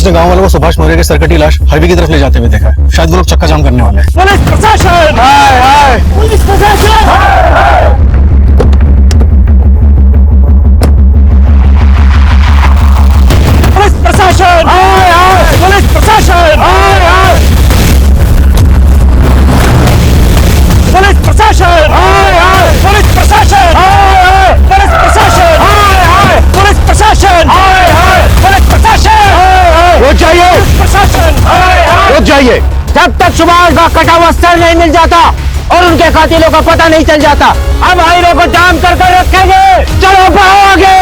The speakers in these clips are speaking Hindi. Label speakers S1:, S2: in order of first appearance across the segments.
S1: पुलिस ने गांव वालों को सुभाष मौर्य के सर कटी लाश हाईवे की तरफ ले जाते हुए देखा है। शायद वो लोग चक्का जाम करने वाले हैं।
S2: पुलिस प्रशासन, हाय हाय, पुलिस प्रशासन, हाय हाय, पुलिस प्रशासन, हाय हाय, पुलिस प्रशासन, हाय हाय, पुलिस प्रशासन, हाय हाय, पुलिस प्रशासन, हाय हाय, पुलिस प्रशासन, हाय हाय, पुलिस प्रशासन, हाय हाय, पुलिस प्रशासन, हाय हाय, रुक जाइए, प्रशासन, हाय हाय, रुक जाइए। जब तक सुभाष का कटा हुआ सर नहीं मिल जाता और उनके कातिलों का पता नहीं चल जाता, हम हाईवे को जाम कर रखेंगे। चलो बढ़ो आगे।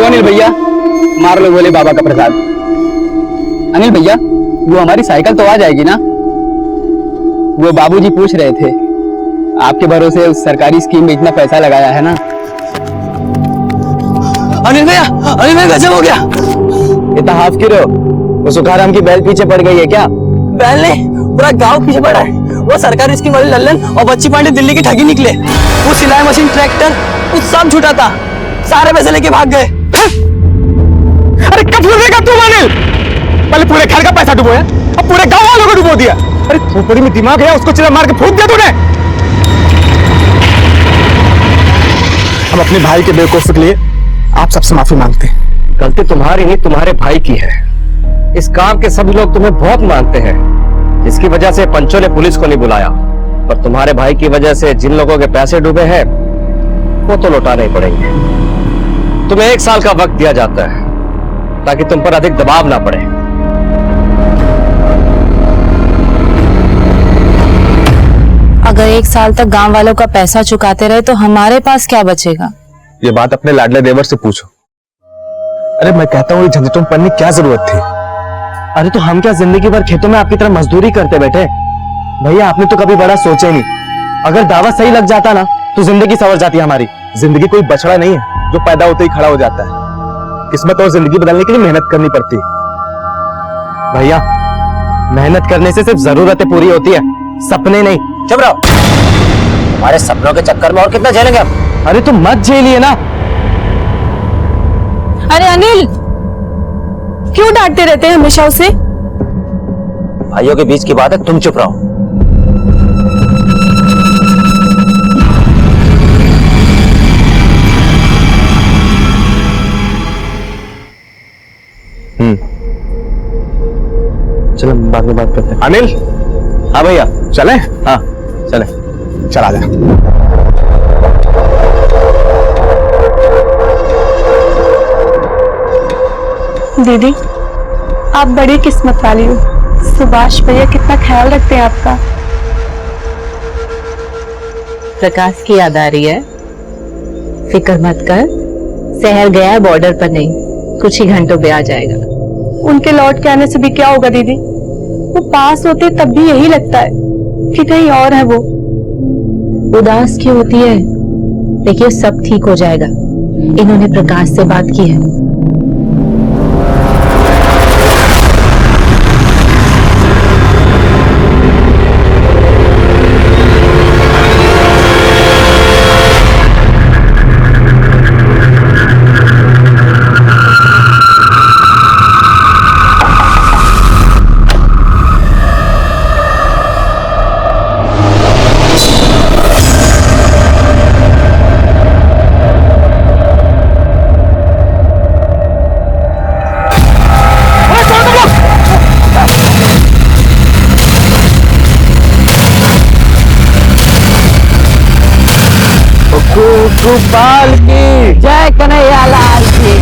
S3: अनिल भैया, मार लो बोले बाबा का प्रसाद। अनिल भैया, वो हमारी साइकिल तो आ जाएगी ना? वो बाबूजी पूछ रहे थे, आपके भरोसे उस सरकारी स्कीम में इतना पैसा लगाया है ना।
S2: अनिल भैया गजब हो गया।
S3: इतना हाफ क्यों रहे हो? वो सुखाराम की बैल पीछे पड़ गई है क्या?
S2: बैल नहीं, पूरा गांव पीछे पड़ा है। वो सरकारी स्कीम वाले लल्लन और बच्ची पांडे दिल्ली की ठगी निकले। वो सिलाई मशीन, ट्रैक्टर, कुछ सब छूटा था, सारे पैसे लेके भाग गए।
S3: अरे कब डूबेगा तू अनिल? पहले पूरे घर का पैसा डुबोया, अब पूरे गांव वालों को डुबो दिया। अरे खोपड़ी में दिमाग है, उसको चिल्ला मार के फूंक दिया तूने। हम अपने भाई के बेवकूफी के लिए आप सबसे माफी मांगते हैं।
S4: गलती तुम्हारी नहीं, तुम्हारे भाई की है। इस काम के सभी लोग तुम्हें बहुत मानते हैं, जिसकी वजह से पंचों ने पुलिस को नहीं बुलाया। और तुम्हारे भाई की वजह से जिन लोगों के पैसे डूबे हैं वो तो लौटाने ही पड़ेंगे। तुम्हें 1 साल का वक्त दिया जाता है ताकि तुम पर अधिक दबाव ना पड़े।
S5: अगर 1 साल तक गांव वालों का पैसा चुकाते रहे तो हमारे पास क्या बचेगा?
S1: ये बात अपने लाडले देवर से पूछो। अरे मैं कहता हूँ झंझटों में पड़ने की क्या जरूरत थी?
S4: अरे तो हम क्या जिंदगी भर खेतों में आपकी तरह मजदूरी करते बैठे? भैया आपने तो कभी बड़ा सोचा ही नहीं। अगर दावा सही लग जाता ना तो जिंदगी संवर जाती हमारी।
S1: जिंदगी कोई बछड़ा नहीं है जो पैदा होते ही खड़ा हो जाता है। किस्मत और जिंदगी बदलने के लिए मेहनत करनी पड़ती है।
S4: भैया मेहनत करने से सिर्फ जरूरतें पूरी होती है, सपने नहीं।
S2: चुप रहो, हमारे सपनों के चक्कर में और कितना झेलेंगे हम?
S4: अरे तुम मत झेलिए ना।
S5: अरे अनिल, क्यों डांटते रहते हैं हमेशा उसे?
S2: भाइयों के बीच की बात है, तुम चुप रहो।
S4: चलो बाद में बात करते हैं।
S1: अनिल,
S4: हाँ भैया,
S1: चले?
S4: हाँ चले।
S1: चला जा।
S6: दीदी, आप बड़ी किस्मत वाली हो। सुभाष भैया कितना ख्याल रखते हैं आपका।
S5: प्रकाश की याद आ रही है? फिक्र मत कर, शहर गया है, बॉर्डर पर नहीं, कुछ ही घंटों में आ जाएगा।
S6: उनके लौट के आने से भी क्या होगा दीदी? वो पास होते तब भी यही लगता है कि कहीं और है वो।
S5: उदास क्यों होती है? देखिए सब ठीक हो जाएगा। इन्होंने प्रकाश से बात की है।
S4: गोपाल की जय, कन्हैया लाल की।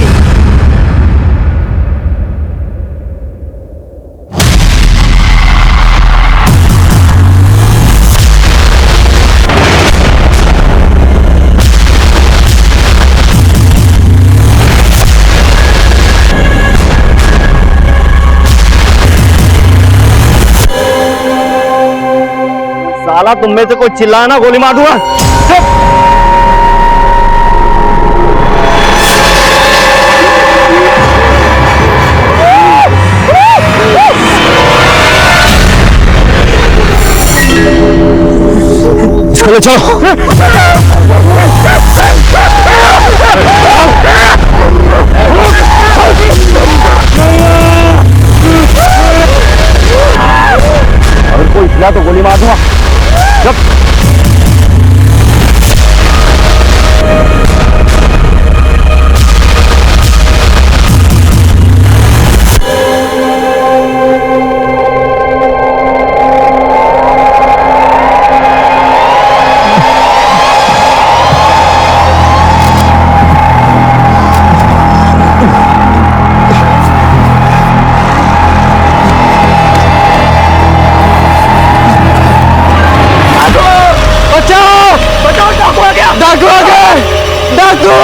S4: साला तुम में से कोई चिल्लाना, गोली मार दूंगा।
S2: चलो चलो। अगर कोई हिला तो गोली मार दूंगा।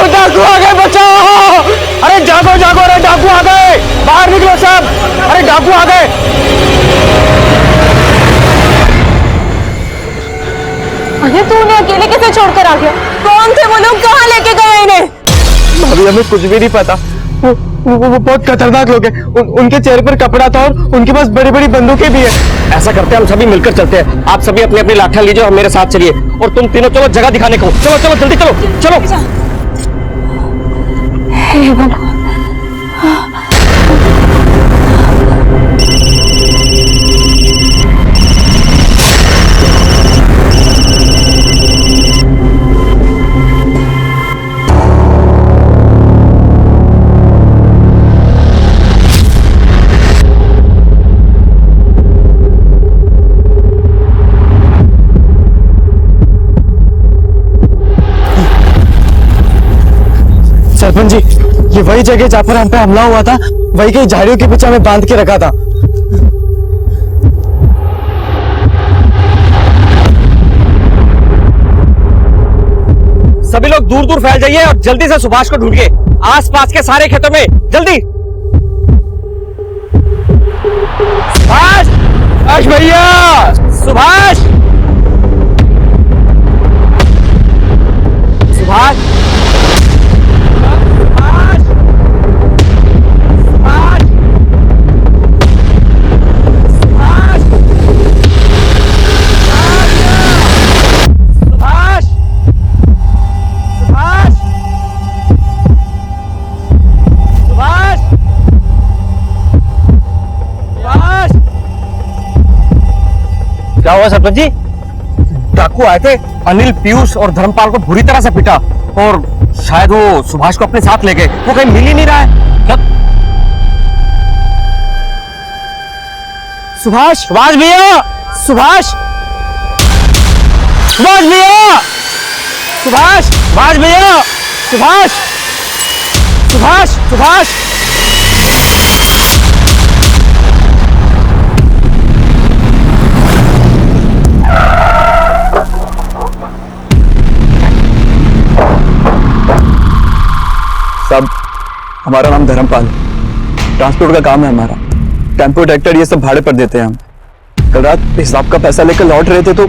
S2: डाकू आ गए, बचाओ! अरे जागो जागो, अरे डाकू आ गए, बाहर निकलो सब, अरे डाकू आ गए।
S6: अरे तू उन्हें अकेले कैसे छोड़कर आ गया? कौन थे वो लोग, कहाँ लेके गए इन्हें?
S1: भाभी हमें कुछ भी नहीं पता। वो बहुत खतरनाक लोग हैं। उनके चेहरे पर कपड़ा था और उनके पास बड़ी बड़ी बंदूकें भी है।
S4: ऐसा करते हैं, हम सभी मिलकर चलते हैं। आप सभी अपनी अपनी लाठियां लीजिए और मेरे साथ चलिए, और तुम तीनों चलो जगह दिखाने को। चलो चलो जल्दी चलो चलो।
S6: हे भगवान।
S1: सरपंच जी, ये वही जगह जहाँ पर हम पे हमला हुआ था, वही कई झाड़ियों के पीछे हमें बांध के रखा था।
S4: सभी लोग दूर दूर फैल जाइए और जल्दी से सुभाष को ढूंढिए, आसपास के सारे खेतों में, जल्दी। सुभाष! सुभाष भैया! सुभाष! सुभाष! क्या हुआ सरपंच जी? डाकू आए थे, अनिल, पीयूष और धर्मपाल को बुरी तरह से पीटा और शायद वो सुभाष को अपने साथ ले गए। वो कहीं मिल ही नहीं रहा है। क्या? सुभाष! सुभाष भैया! सुभाष! सुभाष भैया! सुभाष! सुभाष भैया! सुभाष! सुभाष! सुभाष!
S7: साहब, हमारा नाम धर्मपाल, ट्रांसपोर्ट का काम है हमारा। टेम्पो, ट्रैक्टर ये सब भाड़े पर देते हैं हम। कल रात हिसाब का पैसा लेकर लौट रहे थे तो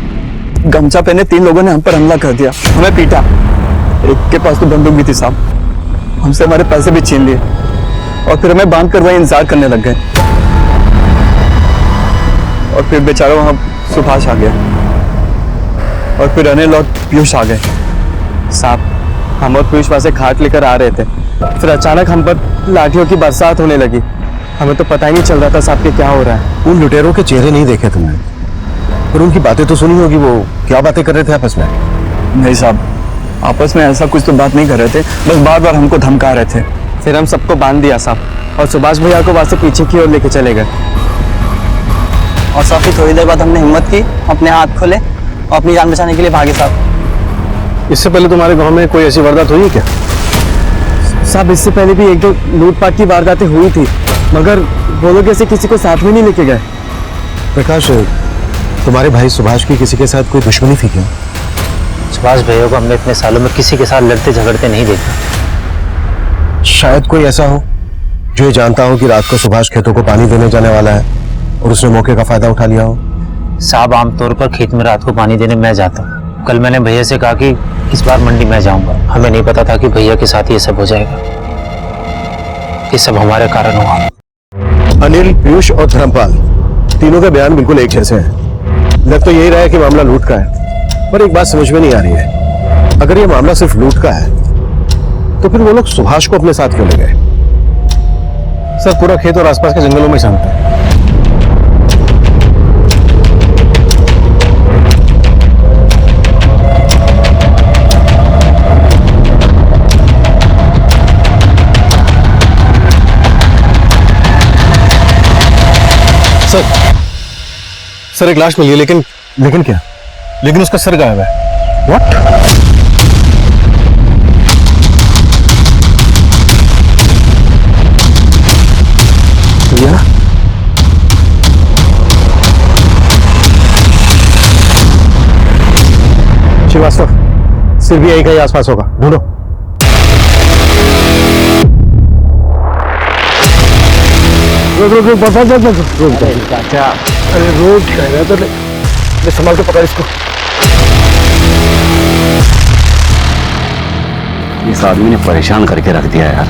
S7: गमछा पहने 3 लोगों ने हम पर हमला कर दिया, हमें पीटा। एक के पास तो बंदूक भी थी साहब, हमसे हमारे पैसे भी छीन लिए और फिर हमें बांध कर वहीं इंतजार करने लग गए। और फिर बेचारा वहां सुभाष आ गया और फिर अनिल और पीयूष आ गए। साहब, हम और पीयूष वहां से खाट लेकर आ रहे थे, फिर अचानक हम पर लाठियों की बरसात होने लगी। हमें तो पता ही नहीं चल रहा था साहब कि क्या हो रहा है।
S2: उन लुटेरों के चेहरे नहीं देखे तुमने, पर उनकी बातें तो सुनी होगी। वो क्या बातें कर रहे थे आपस में?
S7: नहीं साहब, आपस में ऐसा कुछ तो बात नहीं कर रहे थे, बस बार बार हमको धमका रहे थे। फिर हम सबको बांध दिया साहब और सुभाष भैया को वहां से पीछे की ओर लेके चले गए। और साहब फिर थोड़ी देर बाद हमने हिम्मत की, अपने हाथ खोले और अपनी जान बचाने के लिए भागे साहब।
S2: इससे पहले तुम्हारे गांव में कोई ऐसी वारदात हुई क्या?
S7: साहब, इससे पहले भी 1-2 लूटपाट की वारदातें हुई थी, मगर वो लोग ऐसे किसी को साथ में नहीं लेके गए।
S2: प्रकाश, तुम्हारे भाई सुभाष की किसी के साथ कोई दुश्मनी थी क्या?
S8: सुभाष भैया को हमने इतने सालों में किसी के साथ लड़ते झगड़ते नहीं देखा।
S2: शायद कोई ऐसा हो जो ये जानता हो कि रात को सुभाष खेतों को पानी देने जाने वाला है और उसने मौके का फायदा उठा लिया हो।
S8: साहब, आमतौर पर खेत में रात को पानी देने मैं जाता हूँ। कल मैंने भैया से कहा कि इस बार मंडी में जाऊंगा। हमें नहीं पता था कि भैया के साथ ये सब हो जाएगा। ये सब हमारे कारण हुआ।
S2: अनिल, पीयूष और धर्मपाल, तीनों के बयान बिल्कुल एक जैसे हैं। लग तो यही रहा है कि मामला लूट का है।
S9: पर एक बात समझ में नहीं आ रही है, अगर ये मामला सिर्फ लूट का है तो फिर वो लोग सुभाष को अपने साथ क्यों ले गए?
S7: सर पूरा खेत और आसपास के जंगलों में शांत है। सर एक लाश मिली है, लेकिन क्या? लेकिन उसका सर गायब है। व्हाट? भैया श्रीवास्तव, सिर्फ भी यही का ही आसपास होगा, ढूंढो। रुक चाचा, अरे रोड कह रहा था, मैं संभाल के पकड़ इसको।
S10: इस आदमी ने परेशान करके रख दिया यार।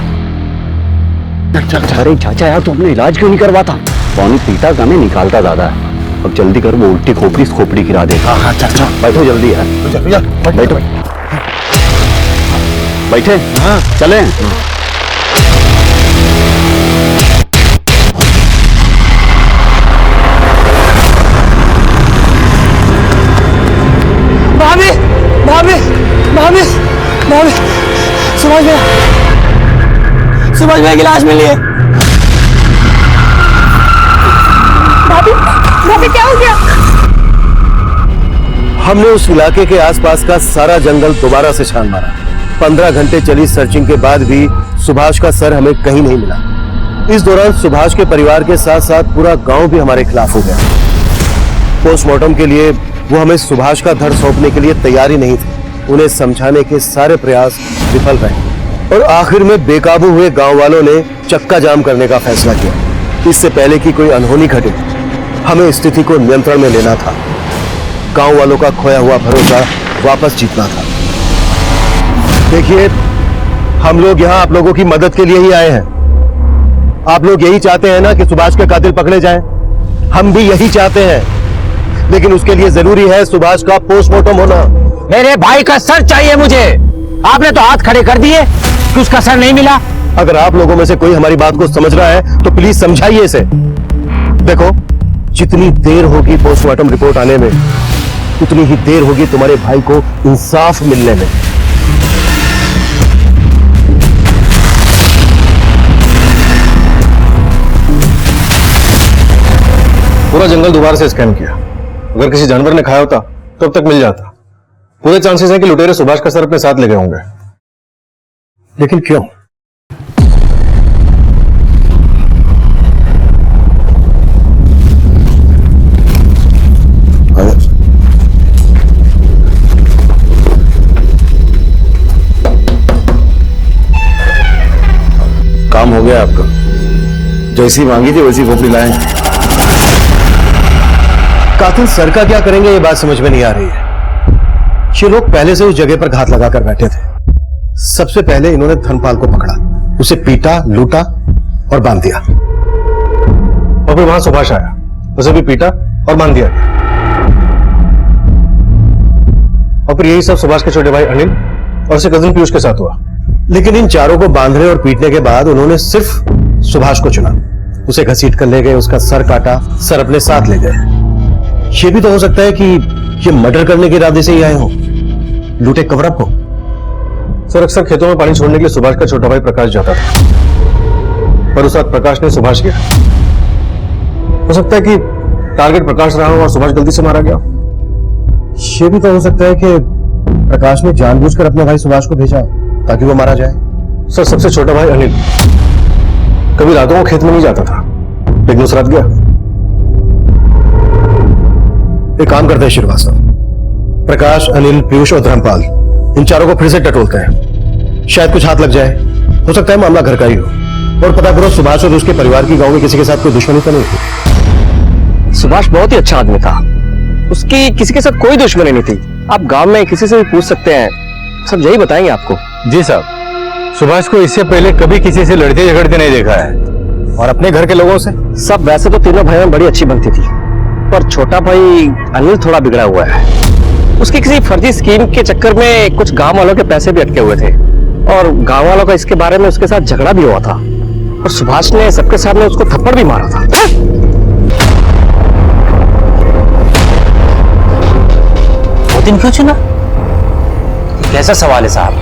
S10: अरे चाचा यार, तू अपने इलाज क्यों नहीं करवाता? पानी पीता कम है, निकालता ज्यादा है। अब जल्दी कर, वो उल्टी खोपड़ी गिरा देगा। हाँ चाचा, बैठो जल्दी यार, बैठो बैठे। हाँ चले।
S2: भाभी भाभी भाभी भाभी, सुभाष भैया की लाश मिली है।
S6: भाभी भाभी क्या हो गया?
S9: हमने उस इलाके के आसपास का सारा जंगल दोबारा से छान मारा। 15 घंटे चली सर्चिंग के बाद भी सुभाष का सर हमें कहीं नहीं मिला। इस दौरान सुभाष के परिवार के साथ साथ पूरा गांव भी हमारे खिलाफ हो गया। पोस्टमार्टम के लिए वो हमें सुभाष का धड़ सौंपने के लिए तैयार ही नहीं थे। उन्हें समझाने के सारे प्रयास विफल रहे और आखिर में बेकाबू हुए गांव वालों ने चक्का जाम करने का फैसला किया। इससे पहले कि कोई अनहोनी घटे, हमें स्थिति को नियंत्रण में लेना था। गांव वालों का खोया हुआ भरोसा वापस जीतना था। देखिए, हम लोग यहाँ आप लोगों की मदद के लिए ही आए हैं। आप लोग यही चाहते हैं ना कि सुभाष के कातिल पकड़े जाएं? हम भी यही चाहते हैं, लेकिन उसके लिए जरूरी है सुभाष का पोस्टमार्टम होना।
S2: मेरे भाई का सर चाहिए मुझे। आपने तो हाथ खड़े कर दिए कि उसका सर नहीं मिला।
S9: अगर आप लोगों में से कोई हमारी बात को समझ रहा है तो प्लीज समझाइए इसे। देखो, जितनी देर होगी पोस्टमार्टम रिपोर्ट आने में, उतनी ही देर होगी तुम्हारे भाई को इंसाफ मिलने में।
S7: पूरा जंगल दोबारा से स्कैन किया। अगर किसी जानवर ने खाया होता तो अब तक मिल जाता। पूरे चांसेस हैं कि लुटेरे सुभाष का सर अपने साथ ले गए होंगे।
S9: लेकिन क्यों?
S10: काम हो गया आपका। जैसी मांगी थी वैसी खोपड़ी लाए।
S9: कातिल सर का क्या करेंगे ये बात समझ में नहीं आ रही है। ये लोग पहले से उस जगह पर घात लगाकर बैठे थे। सबसे पहले इन्होंने धर्मपाल को पकड़ा, उसे पीटा, लूटा और बांध दिया।
S7: और फिर वहां सुभाष आया, उसे भी पीटा और बांध दिया गया। और फिर यही सब सुभाष के छोटे भाई अनिल और उसके कजिन पीयूष के साथ हुआ।
S9: लेकिन इन चारों को बांधने और पीटने के बाद उन्होंने सिर्फ सुभाष को चुना। उसे घसीट कर ले गए, उसका सर काटा, सर अपने साथ ले गए। ये भी तो हो सकता है कि ये मर्डर करने के इरादे से ही आए हो, लूटे कवरअप हो।
S7: सर, अक्सर खेतों में पानी छोड़ने के लिए सुभाष का छोटा भाई प्रकाश जाता था, पर उस वक्त प्रकाश ने सुभाष किया। हो सकता है कि टारगेट प्रकाश रहा हो और सुभाष गलती से मारा गया।
S9: ये भी तो हो सकता है कि प्रकाश ने जानबूझकर अपने भाई सुभाष को भेजा ताकि वो मारा जाए।
S7: सर, सबसे छोटा भाई अनिल कभी रातों को खेत में नहीं जाता था, लेकिन उस रात गया। एक काम करते हैं श्रीवास्तव, प्रकाश, अनिल, पीयूष और धर्मपाल, इन चारों को फिर से टटोलते हैं। शायद कुछ हाथ लग जाए। हो सकता है मामला घर का ही हो। और पता करो सुभाष और उसके परिवार की गांव में किसी के साथ कोई दुश्मनी तो नहीं थी।
S4: सुभाष बहुत ही अच्छा आदमी था, उसकी किसी के साथ कोई दुश्मनी नहीं थी। आप गांव में किसी से भी पूछ सकते हैं, सब यही बताएंगे आपको।
S7: जी साहब, सुभाष को इससे पहले कभी किसी से लड़ते झगड़ते नहीं देखा है।
S9: और अपने घर के लोगों से
S4: सब वैसे तो तीनों भाइयों में बड़ी अच्छी बनती थी, पर छोटा भाई अनिल थोड़ा बिगड़ा हुआ है। उसकी किसी फर्जी स्कीम के चक्कर में कुछ गांव वालों के पैसे भी अटके हुए थे और गांव वालों का इसके बारे में उसके साथ झगड़ा भी हुआ था और सुभाष ने सबके सामने उसको थप्पड़ भी मारा था।
S8: वो दिन क्यों चुना? कैसा सवाल है साहब?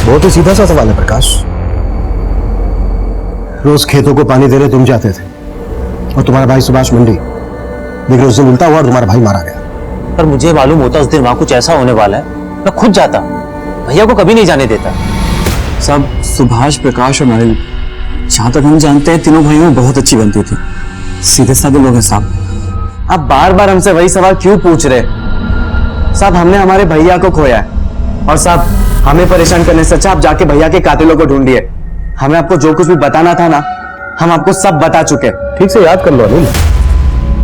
S9: बहुत ही सीधा सा सवाल है प्रकाश। रोज खेतों को पानी देने तुम जाते थे और तुम्हारा भाई सुभाष मंडी, लेकिन उस दिन उल्टा हुआ और तुम्हारा भाई मारा गया।
S8: पर मुझे मालूम होता उस दिन वहां कुछ ऐसा होने वाला है, मैं खुद जाता, भैया को कभी नहीं जाने देता।
S7: सब सुभाष, प्रकाश और अनिल, जहां तक हम जानते हैं तीनों भाइयों में बहुत अच्छी बनती थी, सीधे साधे लोग हैं साहब।
S1: आप बार बार हमसे वही सवाल क्यों पूछ रहे? साहब हमने हमारे भैया को खोया है और साहब हमें परेशान करने से अच्छा आप जाके भैया के कातिलों को ढूंढिए। हमें आपको जो कुछ भी बताना था ना, हम आपको सब बता चुके।
S9: ठीक से याद कर लो अनिल,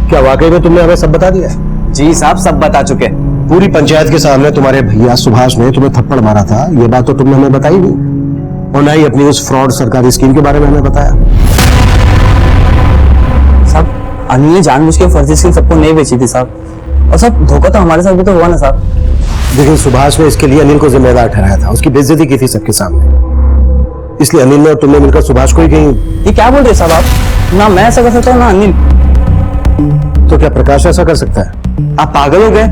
S9: क्या वाकई में तुमने हमें सब बता दिया?
S1: जी साहब, सब बता चुके।
S9: पूरी पंचायत के सामने तुम्हारे भैया सुभाष ने तुम्हें थप्पड़ मारा था, ये बात तो तुमने हमें बताई नहीं, और ना ही अपनी उस फ्रॉड सरकारी स्कीम के बारे में हमें बताया।
S3: साहब अनिल ने जानबूझ के फर्जी स्कीम सबको नहीं बेची थी साहब, और सब धोखा तो हमारे साथ भी तो हुआ ना साहब।
S9: लेकिन सुभाष ने इसके लिए अनिल को जिम्मेदार ठहराया था, उसकी बेइज्जती की थी सबके सामने, इसलिए अनिल ने और तुमने मिलकर सुभाष को ही कहीं।
S3: ये क्या बोल रहे साहब आप? ना मैं ऐसा कर सकता हूँ ना अनिल।
S9: तो क्या प्रकाश ऐसा कर सकता है?
S1: आप पागल हो गए?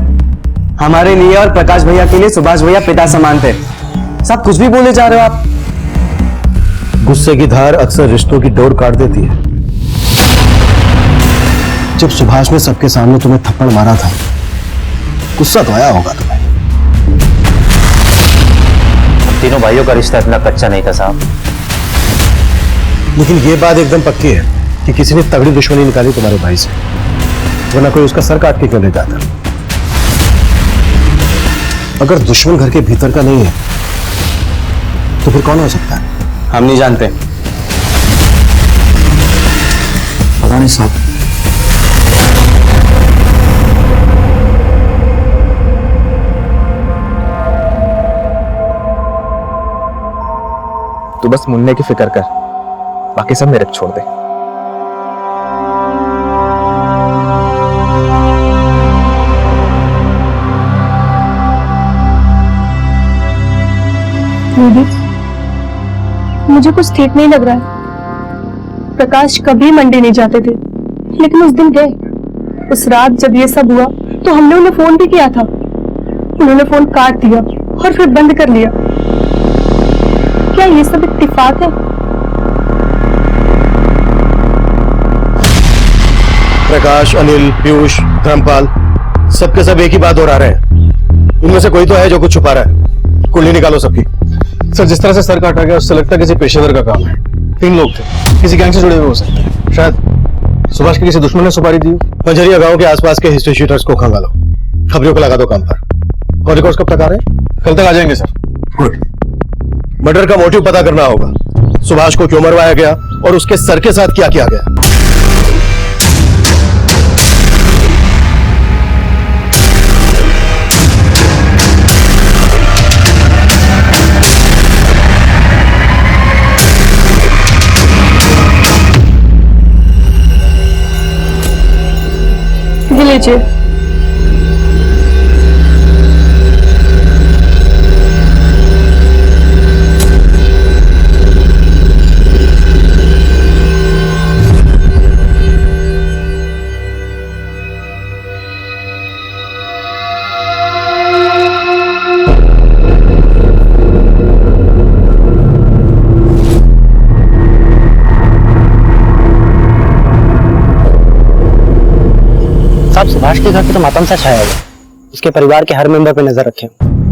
S1: हमारे लिए और प्रकाश भैया के लिए सुभाष भैया पिता समान थे। साहब कुछ भी बोले जा रहे हो आप।
S9: गुस्से की धार अक्सर रिश्तों की डोर काट देती है। जब सुभाष ने सबके सामने तुम्हें थप्पड़ मारा था, गुस्सा तो आया होगा तुम्हें।
S8: तीनों भाइयों का रिश्ता इतना कच्चा नहीं था साहब।
S9: लेकिन ये बात एकदम पक्की है कि किसी ने तगड़ी दुश्मनी निकाली तुम्हारे भाई से, वरना कोई उसका सर काट के क्यों ले जाता? अगर दुश्मन घर के भीतर का नहीं है तो फिर कौन हो सकता है?
S1: हम नहीं जानते।
S7: पता नहीं साहब।
S1: तू बस मुन्ने की फिक्र कर, बाकी सब मेरे को छोड़ दे।
S6: दीदी, मुझे कुछ ठीक नहीं लग रहा है। प्रकाश कभी मंडी नहीं जाते थे, लेकिन उस दिन गए। उस रात जब ये सब हुआ तो हमने उन्हें फोन भी किया था, उन्होंने फोन काट दिया और फिर बंद कर लिया। क्या ये सब इत्तेफाक है?
S9: प्रकाश, अनिल, पीयूष, धर्मपाल, सबके सब एक ही बात दोहरा रहे हैं। इनमें से कोई तो है जो कुछ छुपा रहा है। कुंडली निकालो सबकी।
S7: सर जिस तरह से सर काटा गया उससे लगता है किसी पेशेवर का काम है। 3 लोग थे, किसी गैंग से जुड़े हुए हो सकते हैं। शायद सुभाष के किसी दुश्मन ने सुपारी दी।
S9: पंजरिया गांव के आसपास के हिस्ट्री शीटर्स को खंगालो, खबरों को लगा दो काम पर। और रिकॉर्ड्स कब तक आ रहे हैं?
S7: कल तक आ जाएंगे सर।
S9: गुड। मर्डर का मोटिव पता करना होगा, सुभाष को क्यों मरवाया गया और उसके सर के साथ क्या किया गया।
S6: ये लीजिए।
S3: साहब सुभाष के घर पे तो मातम सा छाया हुआ, उसके परिवार के हर मेंबर पे नजर रखे,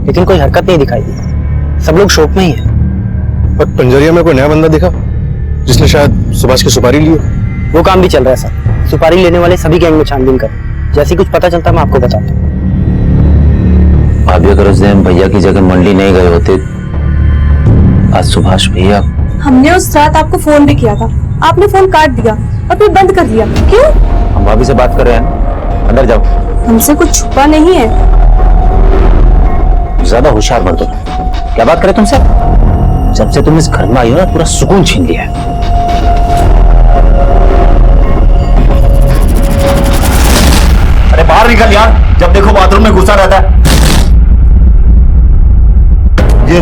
S3: लेकिन कोई हरकत नहीं दिखाई दी। सब लोग शोक में ही हैं।
S7: पर पंजरिया में कोई नया बंदा दिखा जिसने शायद सुभाष की सुपारी ली हो?
S3: वो काम भी चल रहा है सर। सुपारी लेने वाले सभी गैंग में छानबीन कर, जैसे कुछ पता चलता मैं आपको बताता हूँ।
S8: भाभी अगर उस दिन भैया की जगह मंडी नहीं गए होते, आज सुभाष भैया।
S6: हमने उस रात आपको फोन भी किया था, आपने फोन काट दिया और फिर बंद कर दिया। क्यों?
S8: हम भाभी से बात कर रहे हैं, अंदर जाओ।
S6: हमसे कुछ छुपा नहीं है।
S8: ज्यादा होशियार मत दो। क्या बात करें तुमसे? जब से तुम इस घर में आई हो ना, पूरा सुकून छीन लिया है।
S10: अरे बाहर निकल यार, जब देखो बाथरूम में घुसा रहता है।
S9: ये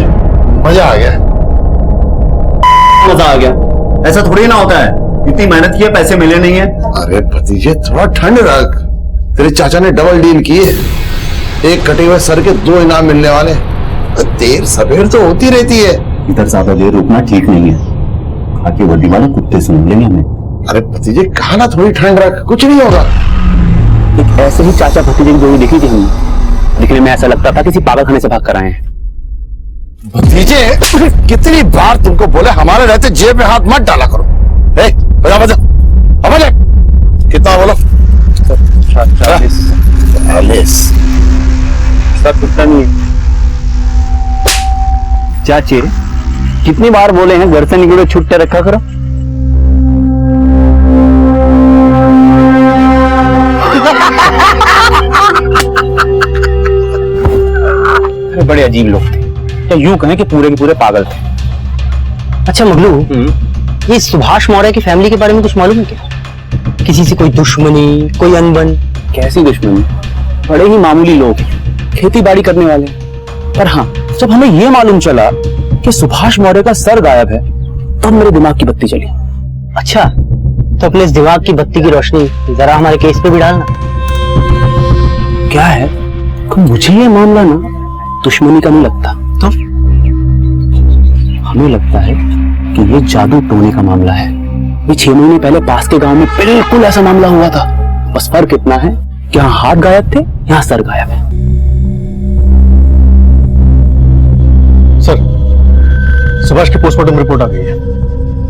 S9: मजा आ गया।
S10: मजा आ गया? ऐसा थोड़ी ना होता है, इतनी मेहनत की है, पैसे मिले नहीं है।
S9: अरे भतीजे थोड़ा ठंड रख, तेरे चाचा ने डबल डील की है, एक कटे हुए सर के 2 इनाम मिलने वाले। देर सवेर तो होती रहती है।
S10: इधर ज्यादा देर रुकना ठीक नहीं है, आके वर्दी वाले कुत्ते सुन लेंगे हमें।
S9: अरे भतीजे कहा ना थोड़ी ठंड रख, कुछ नहीं होगा।
S10: एक ऐसे ही चाचा भतीजे की जोड़ी देखी थी हमने, दिखने में ऐसा लगता था किसी पागलखाने से भाग कर आए हैं।
S9: भतीजे कितनी बार तुमको बोले हमारे रहते जेब में हाथ मत डाला करो। बजा बजा बजा, कितना बोलो? 40।
S10: सब कुछ नहीं है। चाचे कितनी बार बोले हैं घर से निकले छुट्टे रखा करो। बड़े अजीब लोग थे, या यूं कहें कि पूरे के पूरे पागल थे।
S3: अच्छा मगलू, ये सुभाष मौर्य की फैमिली के बारे में कुछ मालूम है क्या? किसी से कोई दुश्मनी, कोई अनबन?
S10: कैसी दुश्मनी? बड़े ही मामूली लोग, खेती बाड़ी करने वाले। पर हाँ, जब हमें यह मालूम चला कि सुभाष मौर्य का सर गायब है, तब मेरे दिमाग की बत्ती चली।
S3: अच्छा, तो अपने इस दिमाग की बत्ती की रोशनी जरा हमारे केस पे भी डालना।
S10: क्या है कि मुझे ये मामला ना दुश्मनी का नहीं लगता, तो हमें लगता है कि ये जादू टोने का मामला है। ये 6 महीने पहले पास के गांव में बिल्कुल ऐसा मामला हुआ था, बस फर्क इतना है कि यहाँ हाथ गायब थे, यहाँ सर गायब है।
S2: सर, सुभाष की पोस्टमार्टम रिपोर्ट आ गई है।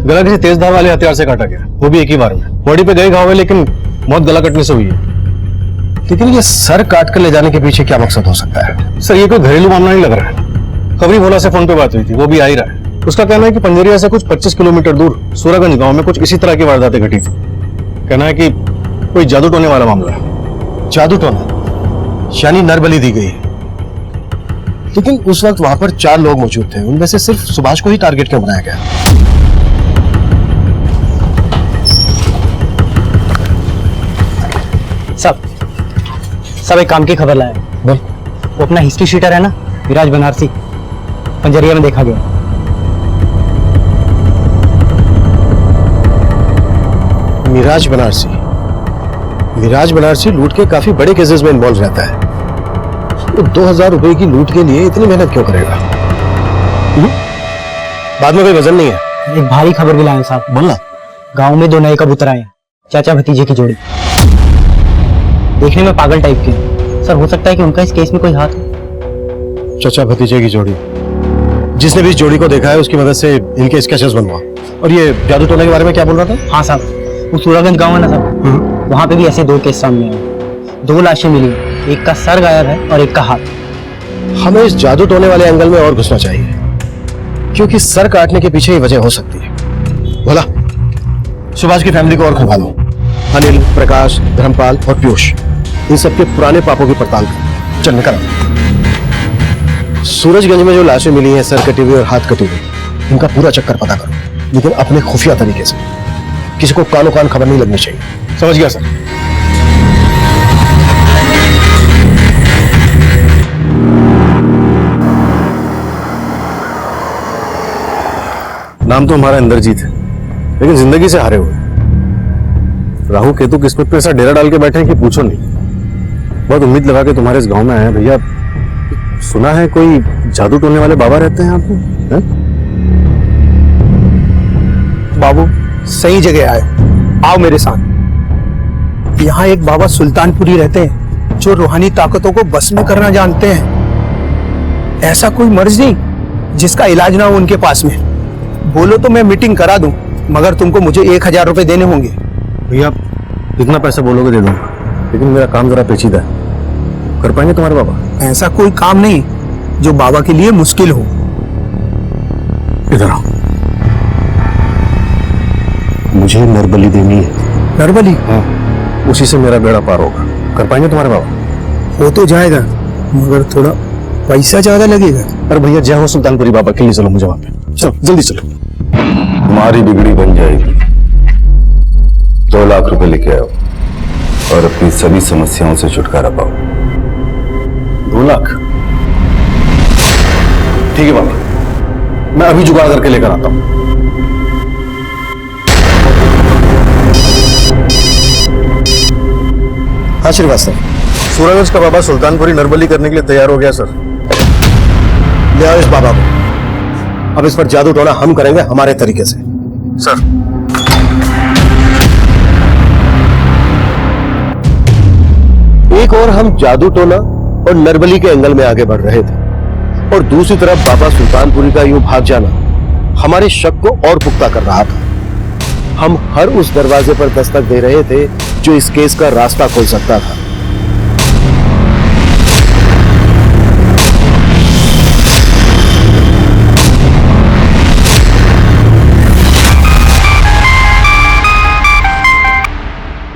S2: गला किसी तेज धार वाले हथियार से काटा गया, वो भी एक ही बार में। बॉडी पे गए घाव है, लेकिन मौत गला कटने से हुई है। लेकिन ये सर काट कर ले जाने के पीछे क्या मकसद हो सकता है? सर, ये कोई घरेलू मामला नहीं लग रहा है। खबरी भोला से फोन पे बात हुई थी, वो भी आ ही रहा है। उसका कहना है कि पंजरिया से कुछ 25 किलोमीटर दूर सूरागंज गांव में कुछ इसी तरह की वारदातें घटी थी। कहना है कि कोई जादू टोने वाला मामला है। जादू टोना यानी नरबली दी गई है। लेकिन उस वक्त वहां पर 4 लोग मौजूद थे, उनमें से सिर्फ सुभाष को ही टारगेट क्यों बनाया गया?
S3: सब एक काम की खबर लाए।
S2: बोल।
S3: वो अपना हिस्ट्री शीटर है ना, विराज बनारसी, पंजरिया में देखा गया।
S2: मिराज बनारसी लूट के काफी बड़े केसेस में इन्वॉल्व रहता है। तो 2000 रुपए की लूट के लिए इतनी मेहनत क्यों करेगा? बाद में कोई वजन नहीं है।
S3: एक भारी खबर भी लाए साहब।
S2: बोलना।
S3: गांव में 2 नए कबूतर आए हैं, चाचा भतीजे की जोड़ी। देखने में पागल टाइप के। सर, हो सकता है कि उनका इस केस में कोई हाथ हो।
S2: चाचा भतीजे की जोड़ी, जिसने भी इस जोड़ी को देखा है उसकी मदद से इनके स्केचेस बनवा। और ये जादू टोने के बारे में क्या बोल रहा था?
S3: हाँ साहब, वो सूरागंज गांव है ना साहब, वहां पे भी ऐसे 2 केस सामने आए। 2 लाशें मिली, एक का सर गायब है और एक का हाथ।
S2: हमें इस जादू टोने वाले एंगल में और घुसना चाहिए, क्योंकि सर काटने के पीछे ही वजह हो सकती है। बोला, सुभाष की फैमिली को और खुलवा लो। अनिल, प्रकाश, धर्मपाल और पीयूष, इन सबके पुराने पापों की पड़ताल कर। चल निकल। सूरजगंज में जो लाशें मिली हैं, सर कटी हुई और हाथ कटी हुई, इनका पूरा चक्कर पता करो, लेकिन अपने खुफिया तरीके से। किसी को कानो कान खबर नहीं लगनी चाहिए। समझ गया सर? नाम तो हमारा इंद्रजीत है, लेकिन जिंदगी से हारे हुए। राहु केतु किस्मत पे ऐसा डेरा डाल के बैठे हैं कि पूछो नहीं। बहुत उम्मीद लगा के तुम्हारे इस गांव में आए हैं भैया। सुना है कोई जादू टोने वाले बाबा रहते हैं यहाँ पे?
S11: बाबू सही जगह आए, आओ मेरे साथ। यहाँ एक बाबा सुल्तानपुरी रहते हैं जो रूहानी ताकतों को बस में करना जानते हैं। ऐसा कोई मर्ज नहीं जिसका इलाज ना हो उनके पास में। बोलो तो मैं मीटिंग करा दूं, मगर तुमको मुझे 1000 रुपए देने होंगे।
S2: भैया जितना पैसा बोलोगे दे दूंगा, लेकिन मेरा काम जरा पेचीदा है। कर पाएंगे तुम्हारे बाबा?
S11: ऐसा कोई काम नहीं जो बाबा के लिए मुश्किल हो।
S2: इधर आओ। मुझे नरबली देनी है।
S11: नरबली?
S2: हाँ, उसी से मेरा बेड़ा पार होगा। कर पाएंगे तुम्हारे बाबा?
S11: हो तो जाएगा, मगर थोड़ा पैसा ज्यादा लगेगा।
S2: अरे भैया जय हो सुल्तानपुरी बाबा के लिए चलो मुझे वहां पे। चलो जल्दी चलो।
S9: तुम्हारी बिगड़ी बन जाएगी। 2 लाख रुपए लेके आओ और अपनी सभी समस्याओं से छुटकारा पाओ।
S2: 2 लाख?
S9: ठीक है बाबा, मैं अभी जुगाड़ करके लेकर आता हूं। हाँ श्रीवास्तव, सूरज का बाबा सुल्तानपुरी नरबली करने के लिए तैयार हो गया सर। ले आओ इस बाबा को। अब इस पर जादू टोना हम करेंगे हमारे तरीके से सर। एक और हम जादू टोना और नरबली के एंगल में आगे बढ़ रहे थे और दूसरी तरफ बाबा सुल्तानपुरी का यूं भाग जाना हमारे शक को और पुख्ता कर रहा था। हम हर उस दरवाजे पर दस्तक दे रहे थे जो इस केस का रास्ता खोल सकता था।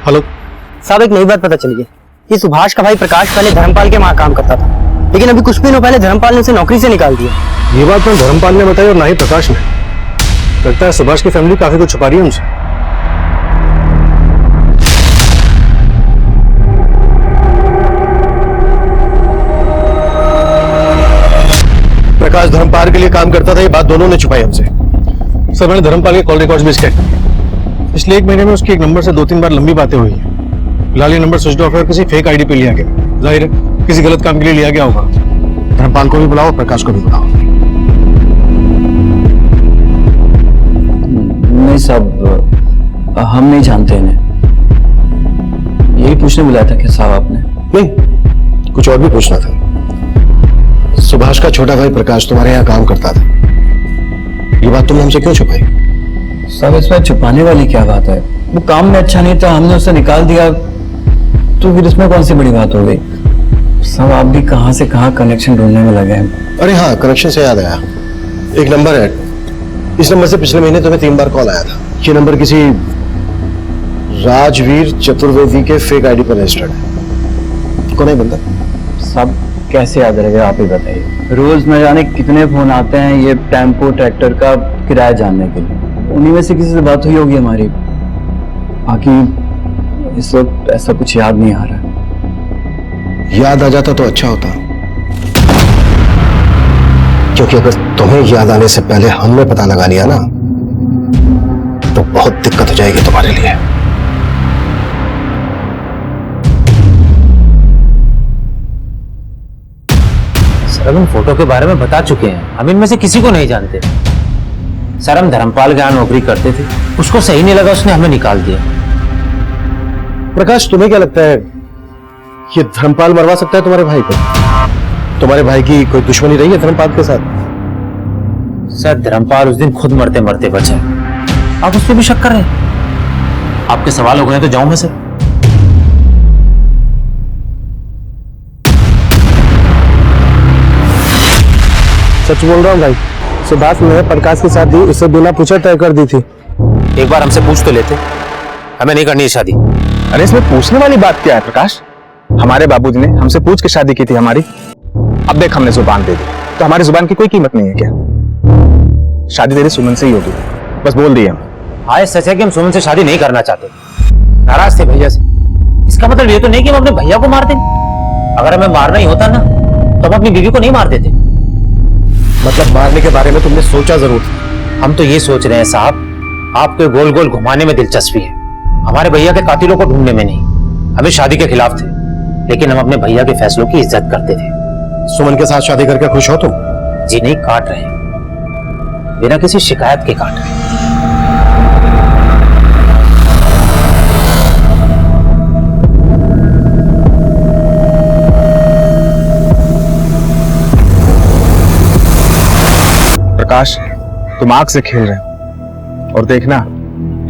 S11: हेलो
S10: साहब, एक नई बात पता चली है कि सुभाष का भाई प्रकाश पहले धर्मपाल के वहां काम करता था, लेकिन अभी कुछ दिनों पहले धर्मपाल ने उसे नौकरी से निकाल दिया।
S11: ये बात ना धर्मपाल ने बताई और ना ही प्रकाश ने। लगता है सुभाष की फैमिली काफी कुछ छुपा रही है हमसे।
S9: प्रकाश धर्मपाल के लिए काम करता था, ये बात दोनों ने छुपाई हमसे।
S11: सर, मैंने धर्मपाल के कॉल रिकॉर्ड्स भी चेक किए। पिछले 1 महीने में उसके एक नंबर से 2-3 बार लंबी बातें हुई हैं। फिलहाल ये नंबर स्विच ऑफ है और किसी फेक आईडी पे लिया गया। जाहिर है किसी गलत काम के लिए लिया गया होगा। धर्मपाल को भी बुलाओ, प्रकाश को भी बुलाओ।
S7: नहीं साहब, हम नहीं जानते इन्हें। यही पूछने बुलाया था क्या साहब आपने?
S9: नहीं, कुछ और भी पूछना था। सुभाष का छोटा भाई प्रकाश तुम्हारे यहाँ काम करता था, ये बात तुमने हमसे क्यों छुपाई?
S7: साहब, इसमें छुपाने वाली क्या बात है? वो काम में अच्छा नहीं था, हमने उसे निकाल दिया, तो फिर इसमें कौन सी बड़ी बात हो गई? साहब, आप भी कहां से कहां कनेक्शन ढूंढने में लगे हैं।
S9: अरे हाँ, कनेक्शन से याद आया, एक नंबर है, इस नंबर से पिछले महीने तुम्हें 3 बार कॉल आया था। ये नंबर किसी राजवीर चतुर्वेदी के फेक आईडी पर रजिस्टर्ड है। कौन है बंदा?
S7: साहब, कैसे याद रहेगा, आप ही बताइए। रोज न जाने कितने फोन आते हैं ये टेम्पो ट्रैक्टर का किराया जानने के लिए। उन्हीं में से किसी से बात हुई होगी हमारी। बाकी इस वक्त ऐसा कुछ याद नहीं आ रहा।
S9: याद आ जाता तो अच्छा होता, क्योंकि अगर तुम्हें याद आने से पहले हमने पता लगा लिया ना, तो बहुत दिक्कत हो जाएगी तुम्हारे लिए।
S8: सर, हम फोटो के बारे में बता चुके हैं, हम इनमें से किसी को नहीं जानते। सर, हम धर्मपाल के यहाँ नौकरी करते थे, उसको सही नहीं लगा, उसने हमें निकाल दिया।
S9: प्रकाश, तुम्हें क्या लगता है ये धर्मपाल मरवा सकता है तुम्हारे भाई को? तुम्हारे भाई की कोई दुश्मनी रही है धर्मपाल के साथ?
S8: सर, धर्मपाल उस दिन खुद मरते मरते बचा, आप उस पर भी शक कर रहे हैं? आपके सवाल हो गए तो जाऊं मैं सर?
S11: सच बोल रहा हूँ भाई, सुभाष ने प्रकाश की शादी उससे बिना पूछे तय कर दी थी।
S8: एक बार हमसे पूछ तो लेते, हमें नहीं करनी है शादी।
S7: अरे इसमें पूछने वाली बात क्या है प्रकाश? हमारे बाबूजी ने हमसे पूछ के शादी की थी हमारी। अब देख, हमने जुबान दे दी तो हमारी जुबान की कोई कीमत नहीं है क्या? शादी तेरी सुमन से ही होगी, बस बोल दिए हम।
S8: हाँ, सच है कि हम सुमन से शादी नहीं करना चाहते, नाराज थे भैया से। इसका मतलब ये तो नहीं कि हम अपने भैया को मार दें। अगर हमें मारना ही होता ना तो हम अपनी बीवी को नहीं मार देते।
S9: मतलब मारने के बारे में तुमने सोचा जरूर था?
S8: हम तो ये सोच रहे हैं साहब, आपको गोल गोल घुमाने में दिलचस्पी है, हमारे भैया के कातिलों को ढूंढने में नहीं। हमें शादी के खिलाफ थे, लेकिन हम अपने भैया के फैसलों की इज्जत करते थे।
S9: सुमन के साथ शादी करके खुश हो तुम?
S8: जी नहीं, काट रहे हैं, बिना किसी शिकायत के काट रहे हैं।
S7: प्रकाश, तुम आग से खेल रहे हो और देखना,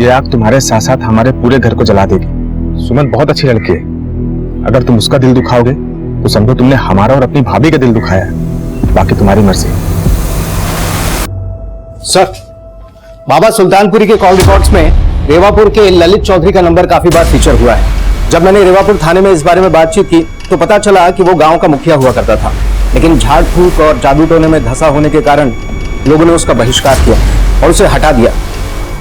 S7: ये आग तुम्हारे साथ साथ हमारे पूरे घर को जला देगी। सुमन बहुत अच्छी लड़की है, अगर तुम उसका दिल दुखाओगे तो समझो तुमने हमारा और अपनी भाभी का दिल दुखाया है। बाकी तुम्हारी मर्जी।
S10: सर, बाबा सुल्तानपुरी के कॉल रिकॉर्ड्स में रेवापुर के ललित चौधरी का नंबर काफी बार फीचर हुआ है। जब मैंने रेवापुर थाने में इस बारे में बातचीत की तो पता चला कि वो गांव का मुखिया हुआ करता था, लेकिन झाड़ फूक और जादू टोने में धंसा होने के कारण लोगों ने उसका बहिष्कार किया और उसे हटा दिया।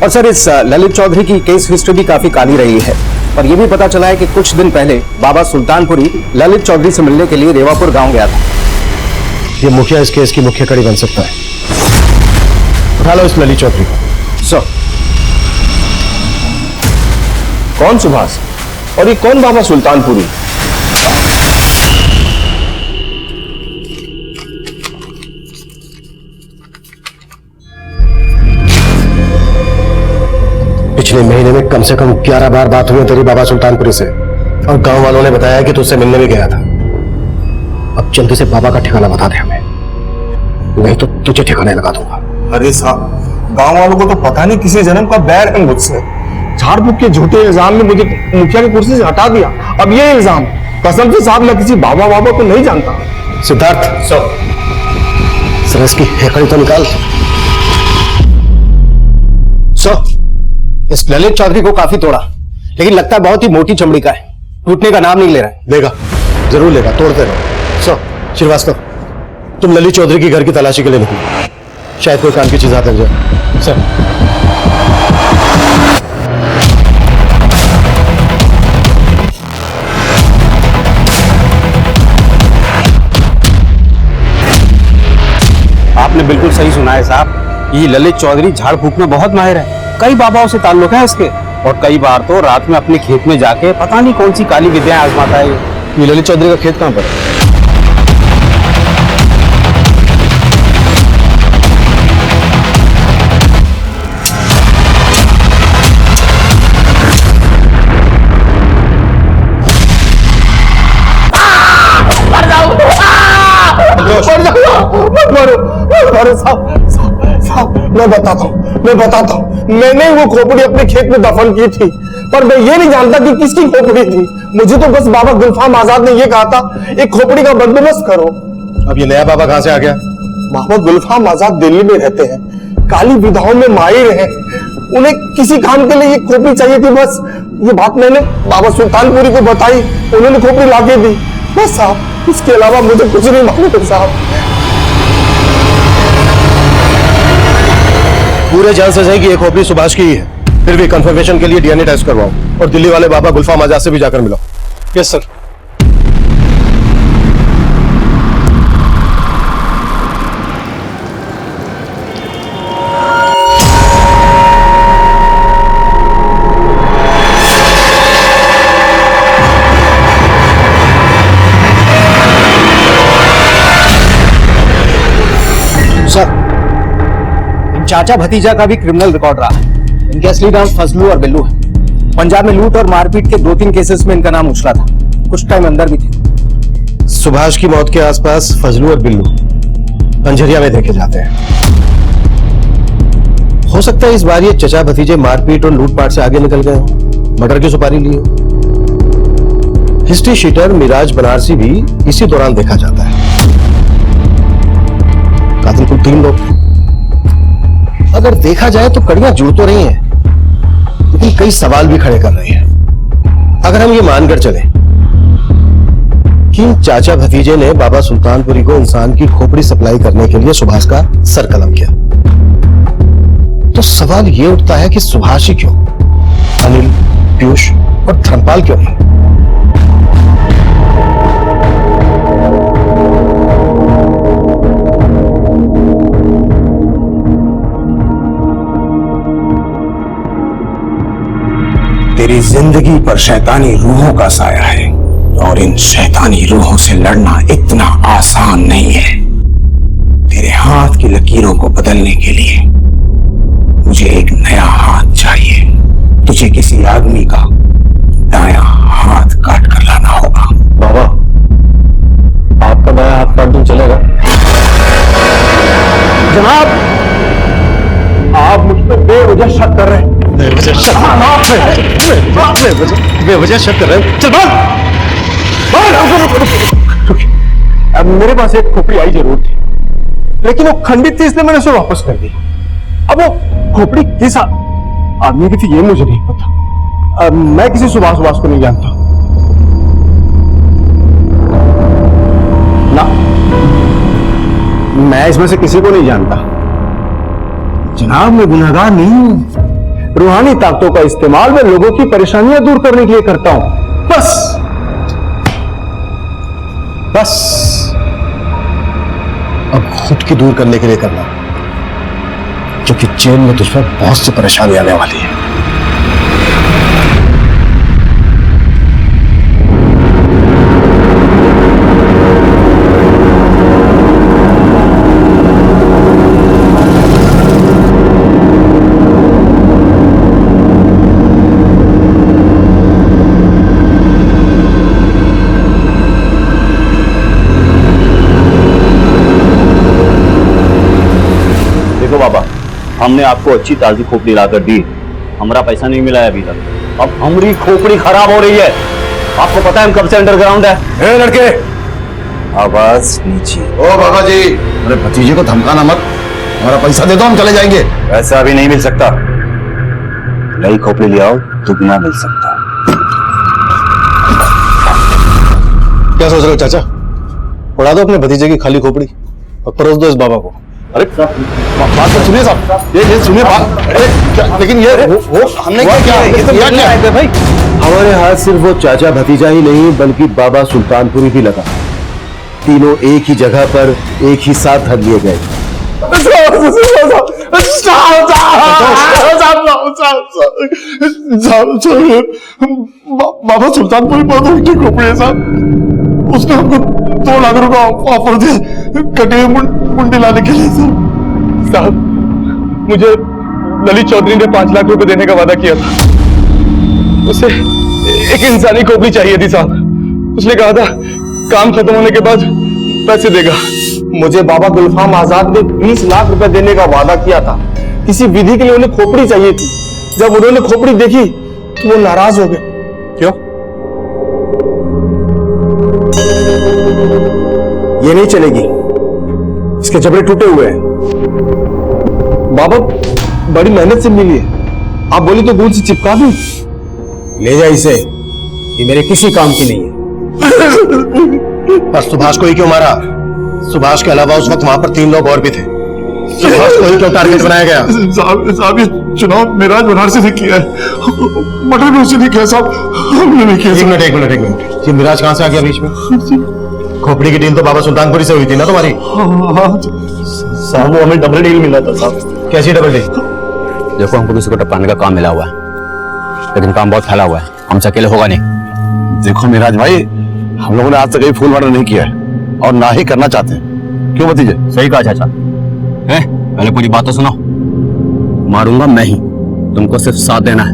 S10: और सर, इस ललित चौधरी की केस हिस्ट्री भी काफी काली रही है। और यह भी पता चला है कि कुछ दिन पहले बाबा सुल्तानपुरी ललित चौधरी से मिलने के लिए रेवापुर गांव गया था।
S9: ये मुखिया इस केस की मुख्य कड़ी बन सकता है। उठा लो इस ललित चौधरी को।
S2: सर, कौन सुभाष और ये कौन बाबा सुल्तानपुरी?
S9: पिछले महीने में कम से कम 11 बार बात हुई है तेरी बाबा सुल्तानपुरी से, और गांव वालों ने बताया कि तुझसे मिलने भी गया था। अब जल्दी से बाबा का ठिकाना बता दे हमें, नहीं तो तुझे ठिकाने लगा दूंगा।
S2: अरे साहब, गांव वालों को तो पता नहीं किसी जन्म का बैर है मुझसे। झाड़ फूक के झूठे इल्जाम में मुझे मुखिया की कुर्सी से हटा दिया। अब ये इल्जाम, कसम से साहब मैं किसी बाबा बाबा को नहीं जानता।
S9: सिद्धार्थ, सर इसकी हेकड़ी तो निकाल।
S10: इस ललित चौधरी को काफी तोड़ा, लेकिन लगता है बहुत ही मोटी चमड़ी का है, टूटने का नाम नहीं ले रहा है।
S9: लेगा, जरूर लेगा, तोड़ते रहो। श्रीवास्तव, तुम ललित चौधरी की घर की तलाशी के लिए निकलो, शायद कोई काम की चीज हाथ लग जाए।
S10: सर,
S11: आपने बिल्कुल सही सुना है साहब, ये ललित चौधरी झाड़ फूक में बहुत माहिर है। कई बाबाओं से ताल्लुक है इसके, और कई बार तो रात में अपने खेत में जाके पता नहीं कौन सी काली विद्या आजमाता है।
S9: ये ललित चौधरी का खेत कहां पर है?
S2: अरे साहब, मैं बताता हूँ, मैंने वो खोपड़ी अपने खेत में दफन की थी, पर मैं ये नहीं जानता कि किसकी खोपड़ी थी। मुझे तो बस बाबा गुलफाम आजाद ने ये कहा था, एक खोपड़ी का बंदोबस्त करो।
S9: अब ये नया बाबा कहां से आ गया?
S2: बाबा गुलफाम आजाद दिल्ली में रहते हैं, काली विधाओं में माहिर हैं। उन्हें किसी काम के लिए ये खोपड़ी चाहिए थी। बस ये बात मैंने बाबा सुल्तानपुरी को बताई, उन्होंने खोपड़ी लाके दी। बस साहब, इसके अलावा मुझे कुछ नहीं मालूम साहब।
S9: पूरे जान से कि ये खोपड़ी सुभाष की ही है, फिर भी कंफर्मेशन के लिए डीएनए टेस्ट करवाओ, और दिल्ली वाले बाबा गुलफाम आजाद से भी जाकर मिलो।
S11: Yes sir.
S10: चाचा भतीजा का भी क्रिमिनल रिकॉर्ड रहा है। इनके असली नाम फजलू और बिल्लू है। पंजाब में लूट और मारपीट के 2-3 केसेस में इनका नाम उछला था, कुछ टाइम अंदर भी थे।
S9: सुभाष की मौत के आसपास फजलू और बिल्लू अंजरिया में देखे जाते हैं। हो सकता है इस बार ये चचा भतीजे मारपीट और लूटपाट से आगे निकल गए, मर्डर की सुपारी लिए। हिस्ट्री शीटर मिराज बनारसी भी इसी दौरान देखा जाता है। कातिल कुल 3 लोग थे। अगर देखा जाए तो कड़ियां जुड़ तो रही हैं, लेकिन कई सवाल भी खड़े कर रही हैं। अगर हम ये मानकर चले कि इन चाचा भतीजे ने बाबा सुल्तानपुरी को इंसान की खोपड़ी सप्लाई करने के लिए सुभाष का सर कलम किया, तो सवाल ये उठता है कि सुभाष ही क्यों, अनिल, पीयूष और धर्मपाल क्यों नहीं?
S11: तेरी जिंदगी पर शैतानी रूहों का साया है, और इन शैतानी रूहों से लड़ना इतना आसान नहीं है। तेरे हाथ की लकीरों को बदलने के लिए मुझे एक नया हाथ चाहिए। तुझे किसी आदमी का दायां हाथ काट कर लाना होगा।
S4: बाबा, आपका दायां हाथ काट दूं चलेगा?
S2: जनाब, आप मुझ पर बेवजह शक कर रहे हैं।
S9: बेवजह शक कर रहे हो? चल
S2: अब मेरे पास एक खोपड़ी आई जरूर थी, लेकिन वो खंडित थी, इसलिए मैंने उसे वापस कर दी। अब वो खोपड़ी किस आदमी की थी ये मुझे नहीं पता। अब मैं किसी सुभाष को नहीं जानता ना, मैं इसमें से किसी को नहीं जानता। जनाब, मैं गुनहगार नहीं हूं। रूहानी ताकतों का इस्तेमाल मैं लोगों की परेशानियां दूर करने के लिए करता हूं। बस
S9: अब खुद की दूर करने के लिए करना, क्योंकि जेल में तुझ पर बहुत सी परेशानी आने वाली है।
S12: बाबा, हमने आपको अच्छी ताजी खोपड़ी लाकर दी, हमारा पैसा नहीं मिला है अभी तक। अब हमारी खोपड़ी खराब हो रही है। आपको पता है हम कब से अंडरग्राउंड है।
S9: लड़के, आवाज नीचे। ओ बाबा जी, अरे भतीजे को धमकाना मत, हमारा पैसा दे दो, हम चले जाएंगे।
S12: पैसा अभी नहीं मिल सकता, नई खोपड़ी ले आओ, दुगना मिल सकता।
S9: क्या सोच रहे हो चाचा? उड़ा दो अपने भतीजे की खाली खोपड़ी और परोस दो इस बाबा को। अरे बात तो सुनिए साहब, ये सुनिए बात। अरे लेकिन ये वो हमने क्या है भाई? हमारे हाथ सिर्फ वो चाचा भतीजा ही नहीं बल्कि बाबा सुल्तानपुरी भी लगा। तीनों एक ही जगह पर एक ही साथ धर लिए गए। बाबा सुल्तानपुरी बहुत उल्टी खोपड़ी है साहब, उसने हमको 2 लाख रुपए ऑफर दिया कटे मुंडी लाने के लिए।
S7: साहब, मुझे ललित चौधरी ने 5 लाख रुपए देने का वादा किया था। उसे एक इंसानी खोपड़ी चाहिए थी साहब। उसने कहा था काम खत्म होने के बाद पैसे देगा।
S10: मुझे बाबा गुलफाम आजाद ने 20 लाख रुपए देने का वादा किया था। किसी विधि के लिए उन्हें खोपड़ी चाहिए थी। जब उन्होंने खोपड़ी देखी तो वो नाराज हो गए।
S9: क्यों? ये नहीं चलेगी, इसके जबड़े टूटे हुए हैं।
S10: बाबा बड़ी मेहनत से मिली है, आप बोली तो दूध से चिपका दूं।
S9: ले जा इसे, ये मेरे किसी काम की नहीं है। पर सुभाष को ही क्यों मारा? सुभाष के अलावा उस वक्त वहां पर 3 लोग और भी थे। सुभाष को ही क्यों टारगेट बनाया गया?
S7: साहब, ये चुनाव मिराज बनारसी ने किया है, मटर भी उसी ने किया साहब, हमने नहीं किया।
S9: एक मिनट, ये मिराज कहां से आ गया बीच में? खोपड़ी की डील तो बाबा सुल्तानपुरी से हुई थी ना तुम्हारी?
S12: साहब, वो हमें डबल डील मिला था साहब।
S9: कैसी डबल डील?
S12: देखो, हमको किसी को टपकाने का काम मिला हुआ है, लेकिन काम बहुत फैला हुआ है, हमसे अकेले होगा नहीं।
S9: देखो मिराज भाई, हम लोगों ने आज तक कहीं फूल मर्डर नहीं किया है और ना ही करना चाहते हैं। क्यों भतीजे?
S12: सही कहा चाचा। पहले पूरी बात तो सुनो। मारूंगा मैं ही, तुमको सिर्फ साथ देना है।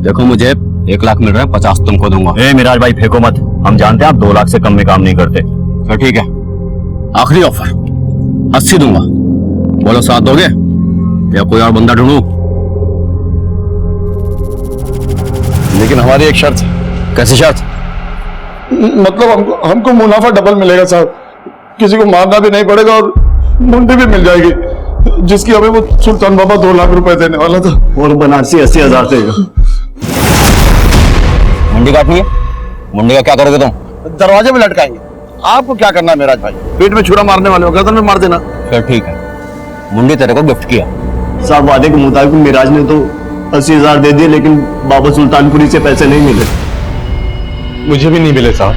S12: देखो, मुझे 1 लाख मिल रहा है, 50 तुमको दूंगा। मिराज भाई फेंको मत, हम जानते हैं आप 2 लाख से कम में काम नहीं करते। तो ठीक है, आखिरी ऑफर 80 दूंगा। बोलो साथ दोगे या कोई और बंदा ढूंढूं?
S9: लेकिन हमारी एक शर्त है।
S12: कैसी शर्त?
S7: मतलब हमको मुनाफा डबल मिलेगा साहब, किसी को मारना भी नहीं पड़ेगा और मुंडी भी मिल जाएगी, जिसकी हमें वो सुल्तान बाबा 2 लाख रुपए देने वाला था।
S12: और बनारसी 80,000 देगा। मुंडी काटनी है? मुंडी का क्या करोगे तुम?
S9: दरवाजे में लटकाएंगे। आपको क्या करना है मिराज भाई? पेट में छुरा मारने वाले हो, गर्दन में मार देना।
S12: फिर ठीक है, मुंडी तेरे को गिफ्ट किया।
S9: साहब, वादे के मुताबिक मिराज ने तो 80,000 दे दिए, लेकिन बाबा सुल्तानपुरी से पैसे नहीं मिले।
S7: मुझे भी नहीं मिले साहब,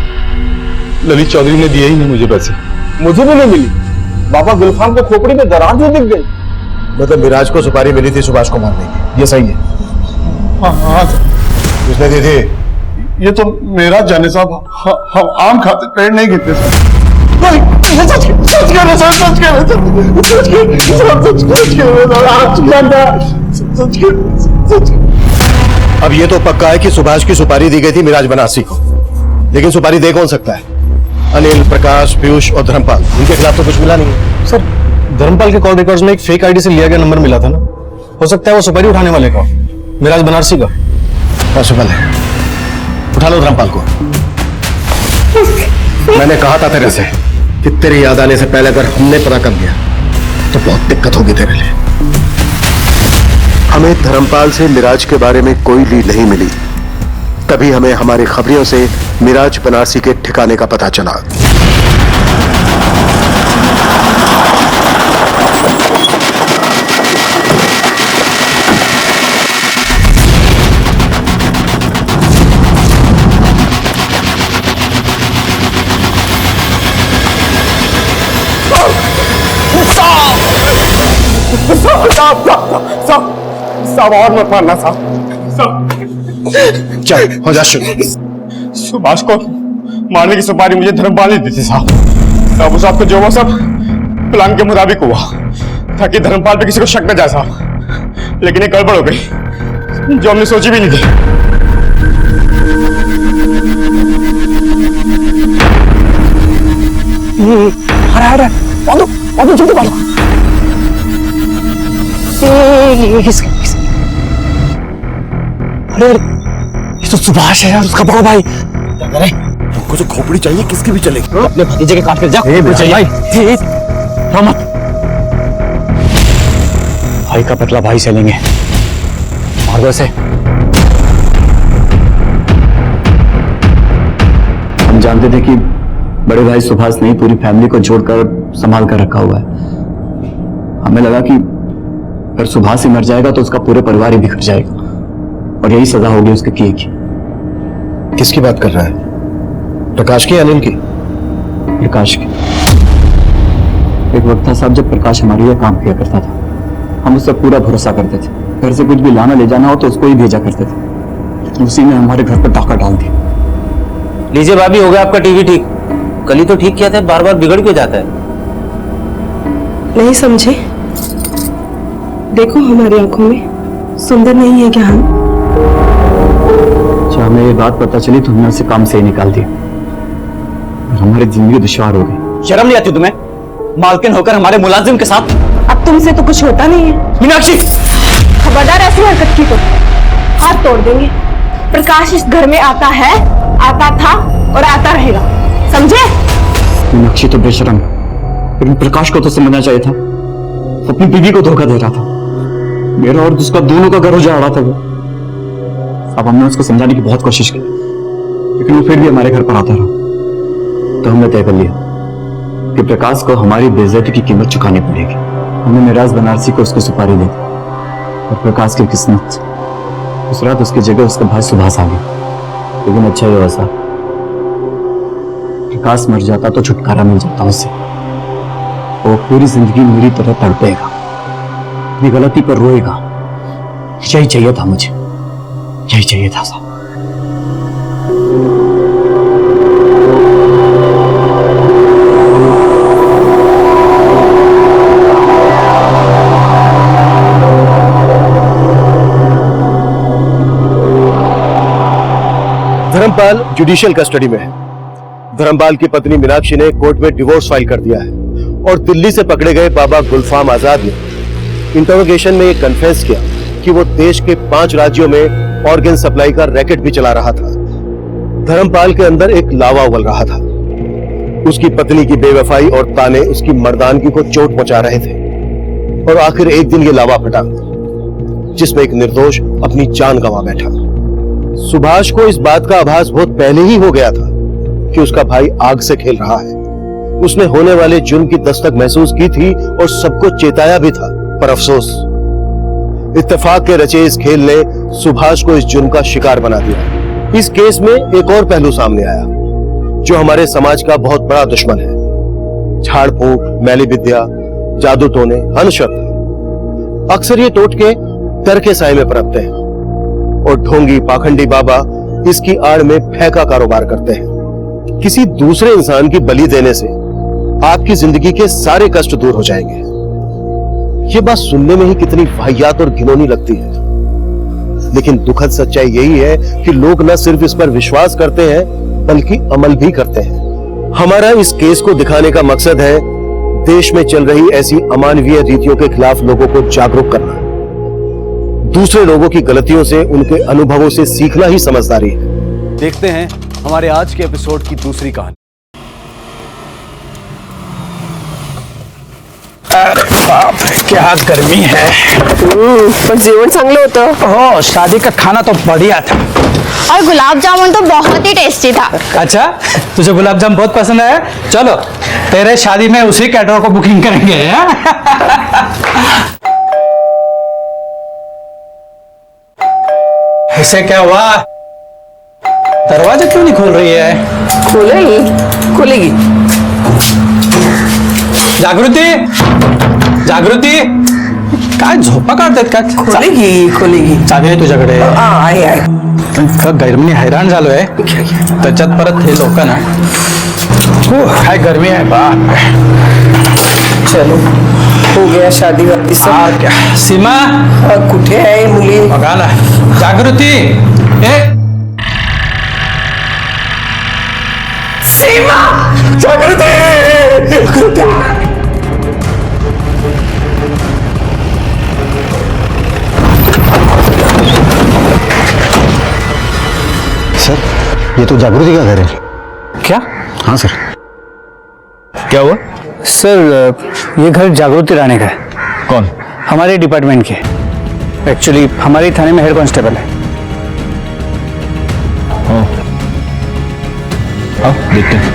S7: ललित चौधरी ने दिए ही नहीं मुझे पैसे।
S10: मुझे भी नहीं मिली। बाबा गुलफाम को खोपड़ी में दरार भी दिख गई।
S9: मतलब मिराज को सुपारी मिली थी सुभाष को मारने की, ये सही है?
S7: हाँ,
S9: किसने दी थी?
S7: ये तो मेरा जाने साहब, हम आम खाते पेड़ नहीं गिरते
S9: अब ये तो पक्का है कि सुभाष की सुपारी दी गई थी मिराज बनारसी को, लेकिन सुपारी दे कौन सकता है? अनिल, प्रकाश, पीयूष और धर्मपाल, इनके खिलाफ तो कुछ मिला नहीं है।
S11: सर, धर्मपाल के कॉल रिकॉर्ड्स में एक फेक आईडी से लिया गया नंबर मिला था ना, हो सकता है वो सुपारी उठाने वाले का, मिराज बनारसी का।
S9: पॉसिबल है, उठा लो धर्मपाल को। मैंने कहा था तेरे से कि तेरी याद आने से पहले अगर हमने पता कर लिया तो बहुत दिक्कत होगी तेरे लिए। हमें धर्मपाल से मिराज के बारे में कोई लीड नहीं मिली, तभी हमें हमारी खबरियों से मिराज बनारसी के ठिकाने का पता चला।
S2: साहब और मत मारना साहब।
S11: चल हो जा शुरू।
S2: सुभाष को मारने की सुपारी मुझे धर्मपाल ने दी थी साहब। साहब उस आपका जो हुआ सब प्लान के मुताबिक हुआ ताकि धर्मपाल पे किसी को शक न जाए साहब, लेकिन ये गड़बड़ हो गई जो हमने सोची भी नहीं थी।
S11: जल्दी मारो। अरे ये तो सुभाष है यार, उसका बड़ा भाई। क्या करें?
S9: तुमको जो खोपड़ी चाहिए किसकी भी चलेगी।
S11: अपने भतीजे के काट कर जाओ। भाई मत। भाई का बदला भाई से लेंगे। मार दो इसे।
S7: हम जानते थे कि बड़े भाई सुभाष ने पूरी फैमिली को जोड़कर संभाल कर रखा हुआ है। हमें लगा कि अगर सुभाष ही मर जाएगा तो उसका पूरे परिवार ही बिखर जाएगा और यही सजा होगी उसके किए की।
S9: किसकी बात कर रहा है? प्रकाश की, अनिल की?
S7: प्रकाश की। एक वक्त था साहब जब प्रकाश हमारे लिए काम किया करता था। हम उससे पूरा भरोसा करते थे। घर से कुछ भी लाना ले जाना हो तो उसको ही भेजा करते थे, लेकिन उसी ने हमारे घर पर डाका डाल दिया।
S8: लीजिए भाभी, हो गया आपका टीवी ठीक। कल ही तो ठीक किया था, बार बार बिगड़ क्यों जाता है?
S6: नहीं समझे? देखो हमारी आंखों में सुंदर नहीं है क्या हम?
S7: जब हमें ये बात पता चली तो हमने उसे काम से ही निकाल दिया और हमारी जिंदगी दुश्वार हो गई।
S1: शर्म नहीं आती तुम्हें? मालकिन होकर हमारे मुलाजिम के साथ।
S6: अब तुमसे तो कुछ होता नहीं है।
S1: मीनाक्षी,
S6: खबरदार ऐसी हरकत की तो हाथ तोड़ देंगे। प्रकाश इस घर में आता है, आता था और आता रहेगा, समझे?
S7: मीनाक्षी तो बेशरम, लेकिन प्रकाश को तो समझना चाहिए था। अपनी बीवी को धोखा दे रहा था। मेरा और उसका दोनों का घर उजाड़ रहा था वो। अब हमने उसको समझाने की बहुत कोशिश की, लेकिन वो फिर भी हमारे घर पर आता रहा। तो हमने तय कर लिया कि प्रकाश को हमारी बेइज्जती की कीमत चुकानी पड़ेगी। हमने मिराज बनारसी को उसको सुपारी दी और प्रकाश की किस्मत, उस रात उसकी जगह उसका भाई सुभाष आ गया। लेकिन अच्छा ही हुआ साहब, प्रकाश मर जाता तो छुटकारा मिल जाता उसे। वो पूरी जिंदगी मेरी तरह तड़पेगा, अपनी गलती पर रोएगा। यही चाहिए था मुझे, यही चाहिए था साहब।
S9: धर्मपाल जुडिशियल कस्टडी में है। धर्मपाल की पत्नी मीनाक्षी ने कोर्ट में डिवोर्स फाइल कर दिया है और दिल्ली से पकड़े गए बाबा गुलफाम आजाद ने इंटरोगेशन में ये कन्फेस किया कि वो देश के 5 राज्यों में ऑर्गन सप्लाई का रैकेट भी चला रहा था। धर्मपाल के अंदर एक लावा उबल रहा था। उसकी पत्नी की बेवफाई और ताने उसकी मर्दानगी को चोट पहुंचा रहे थे और आखिर एक दिन ये लावा फटा जिसमें एक निर्दोष अपनी जान गंवा बैठा। सुभाष को इस बात का आभास बहुत पहले ही हो गया था कि उसका भाई आग से खेल रहा है। उसने होने वाले जुर्म की दस्तक महसूस की थी और सबको चेताया भी था, पर अफसोस इत्तेफाक के रचे इस खेल ने सुभाष को इस जुर्म का शिकार बना दिया। इस केस में एक और पहलू सामने आया जो हमारे समाज का बहुत बड़ा दुश्मन है। झाड़ फूंक, मैली विद्या, जादू टोने, अंधश्रद्धा। अक्सर ये टोटके डर के साए में पनपते हैं और ढोंगी पाखंडी बाबा इसकी आड़ में फेंका कारोबार करते हैं। किसी दूसरे इंसान की बलि देने से आपकी जिंदगी के सारे कष्ट दूर हो जाएंगे। ये बात सुनने में ही कितनी वाहियात और घिनौनी लगती है, लेकिन दुखद सच्चाई यही है कि लोग न सिर्फ इस पर विश्वास करते हैं बल्कि अमल भी करते हैं। हमारा इस केस को दिखाने का मकसद है देश में चल रही ऐसी अमानवीय रीतियों के खिलाफ लोगों को जागरूक करना। दूसरे लोगों की गलतियों से, उनके अनुभवों से सीखना ही समझदारी है।
S10: देखते हैं हमारे आज के एपिसोड की दूसरी कहानी।
S11: क्या गर्मी है।
S6: पण जेवण चांगलं होतं।
S11: हो, शादी का खाना तो बढ़िया था।
S13: और गुलाब जामुन तो बहुत ही टेस्टी था।
S11: अच्छा, तुझे गुलाब जामुन बहुत पसंद है? चलो तेरे शादी में उसी कैटरर को बुकिंग करेंगे। ऐसे क्या हुआ? दरवाजा क्यों नहीं खोल रही है?
S6: खुलेगी।
S11: जागृति, जागृति, काय झोपा काढतात काय?
S6: खोलेगी
S11: चावी आहे तुझ्याकडे?
S6: आहे
S11: पण इतकं गरमीने हैराण झालोय, त्याच्यात परत हे लोक ना, हो काय गरमी आहे बा.
S6: चलो हो गया शादी वादी सब.
S11: सीमा
S6: कुठे आहे मुली?
S11: बघा ना. जागृती, ए
S6: सीमा, जागृती.
S9: सर, ये तो जागृति का घर है.
S11: क्या?
S9: हाँ सर.
S11: क्या हुआ? सर ये घर जागृति राणे का है.
S12: कौन?
S11: हमारे डिपार्टमेंट के. एक्चुअली हमारे थाने में हेड कांस्टेबल है.
S12: आओ देखते हैं.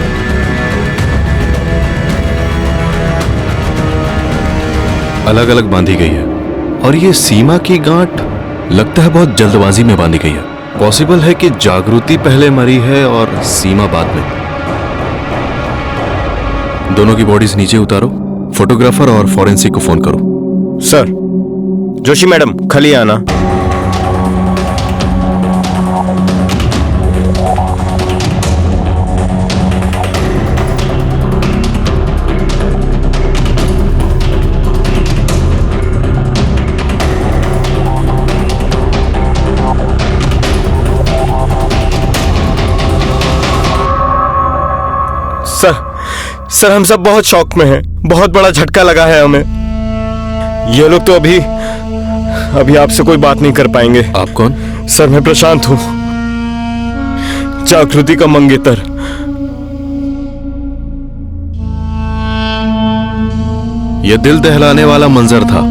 S14: अलग अलग बांधी गई है और ये सीमा की गांठ लगता है बहुत जल्दबाजी में बांधी गई है. पॉसिबल है कि जागृति पहले मरी है और सीमा बाद में. दोनों की बॉडीज नीचे उतारो, फोटोग्राफर और फॉरेंसिक को फोन करो.
S9: सर, जोशी मैडम खाली आना. सर हम सब बहुत शौक में हैं. बहुत बड़ा झटका लगा है हमें. ये लोग तो अभी आपसे कोई बात नहीं कर पाएंगे.
S14: आप कौन?
S9: सर मैं प्रशांत हूं, जागृति का मंगेतर.
S14: यह दिल दहलाने वाला मंजर था.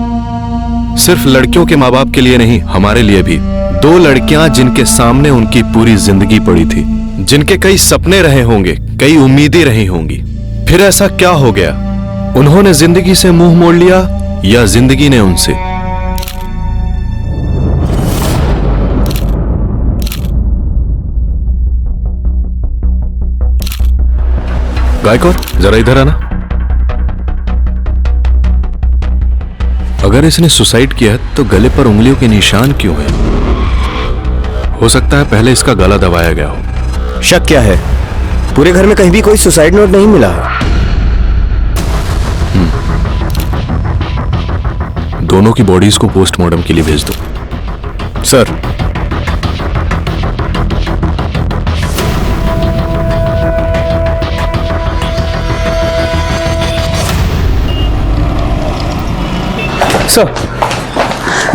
S14: सिर्फ लड़कियों के माँ बाप के लिए नहीं, हमारे लिए भी. 2 लड़कियां जिनके सामने उनकी पूरी जिंदगी पड़ी थी, जिनके कई सपने रहे होंगे, कई उम्मीदें रही होंगी. फिर ऐसा क्या हो गया? उन्होंने जिंदगी से मुंह मोड़ लिया या जिंदगी ने उनसे? गायकवाड़, जरा इधर आना. अगर इसने सुसाइड किया है तो गले पर उंगलियों के निशान क्यों है? हो सकता है पहले इसका गला दबाया गया हो.
S9: शक क्या है? पूरे घर में कहीं भी कोई सुसाइड नोट नहीं मिला है.
S14: दोनों की बॉडीज को पोस्टमार्टम के लिए भेज दो.
S9: सर,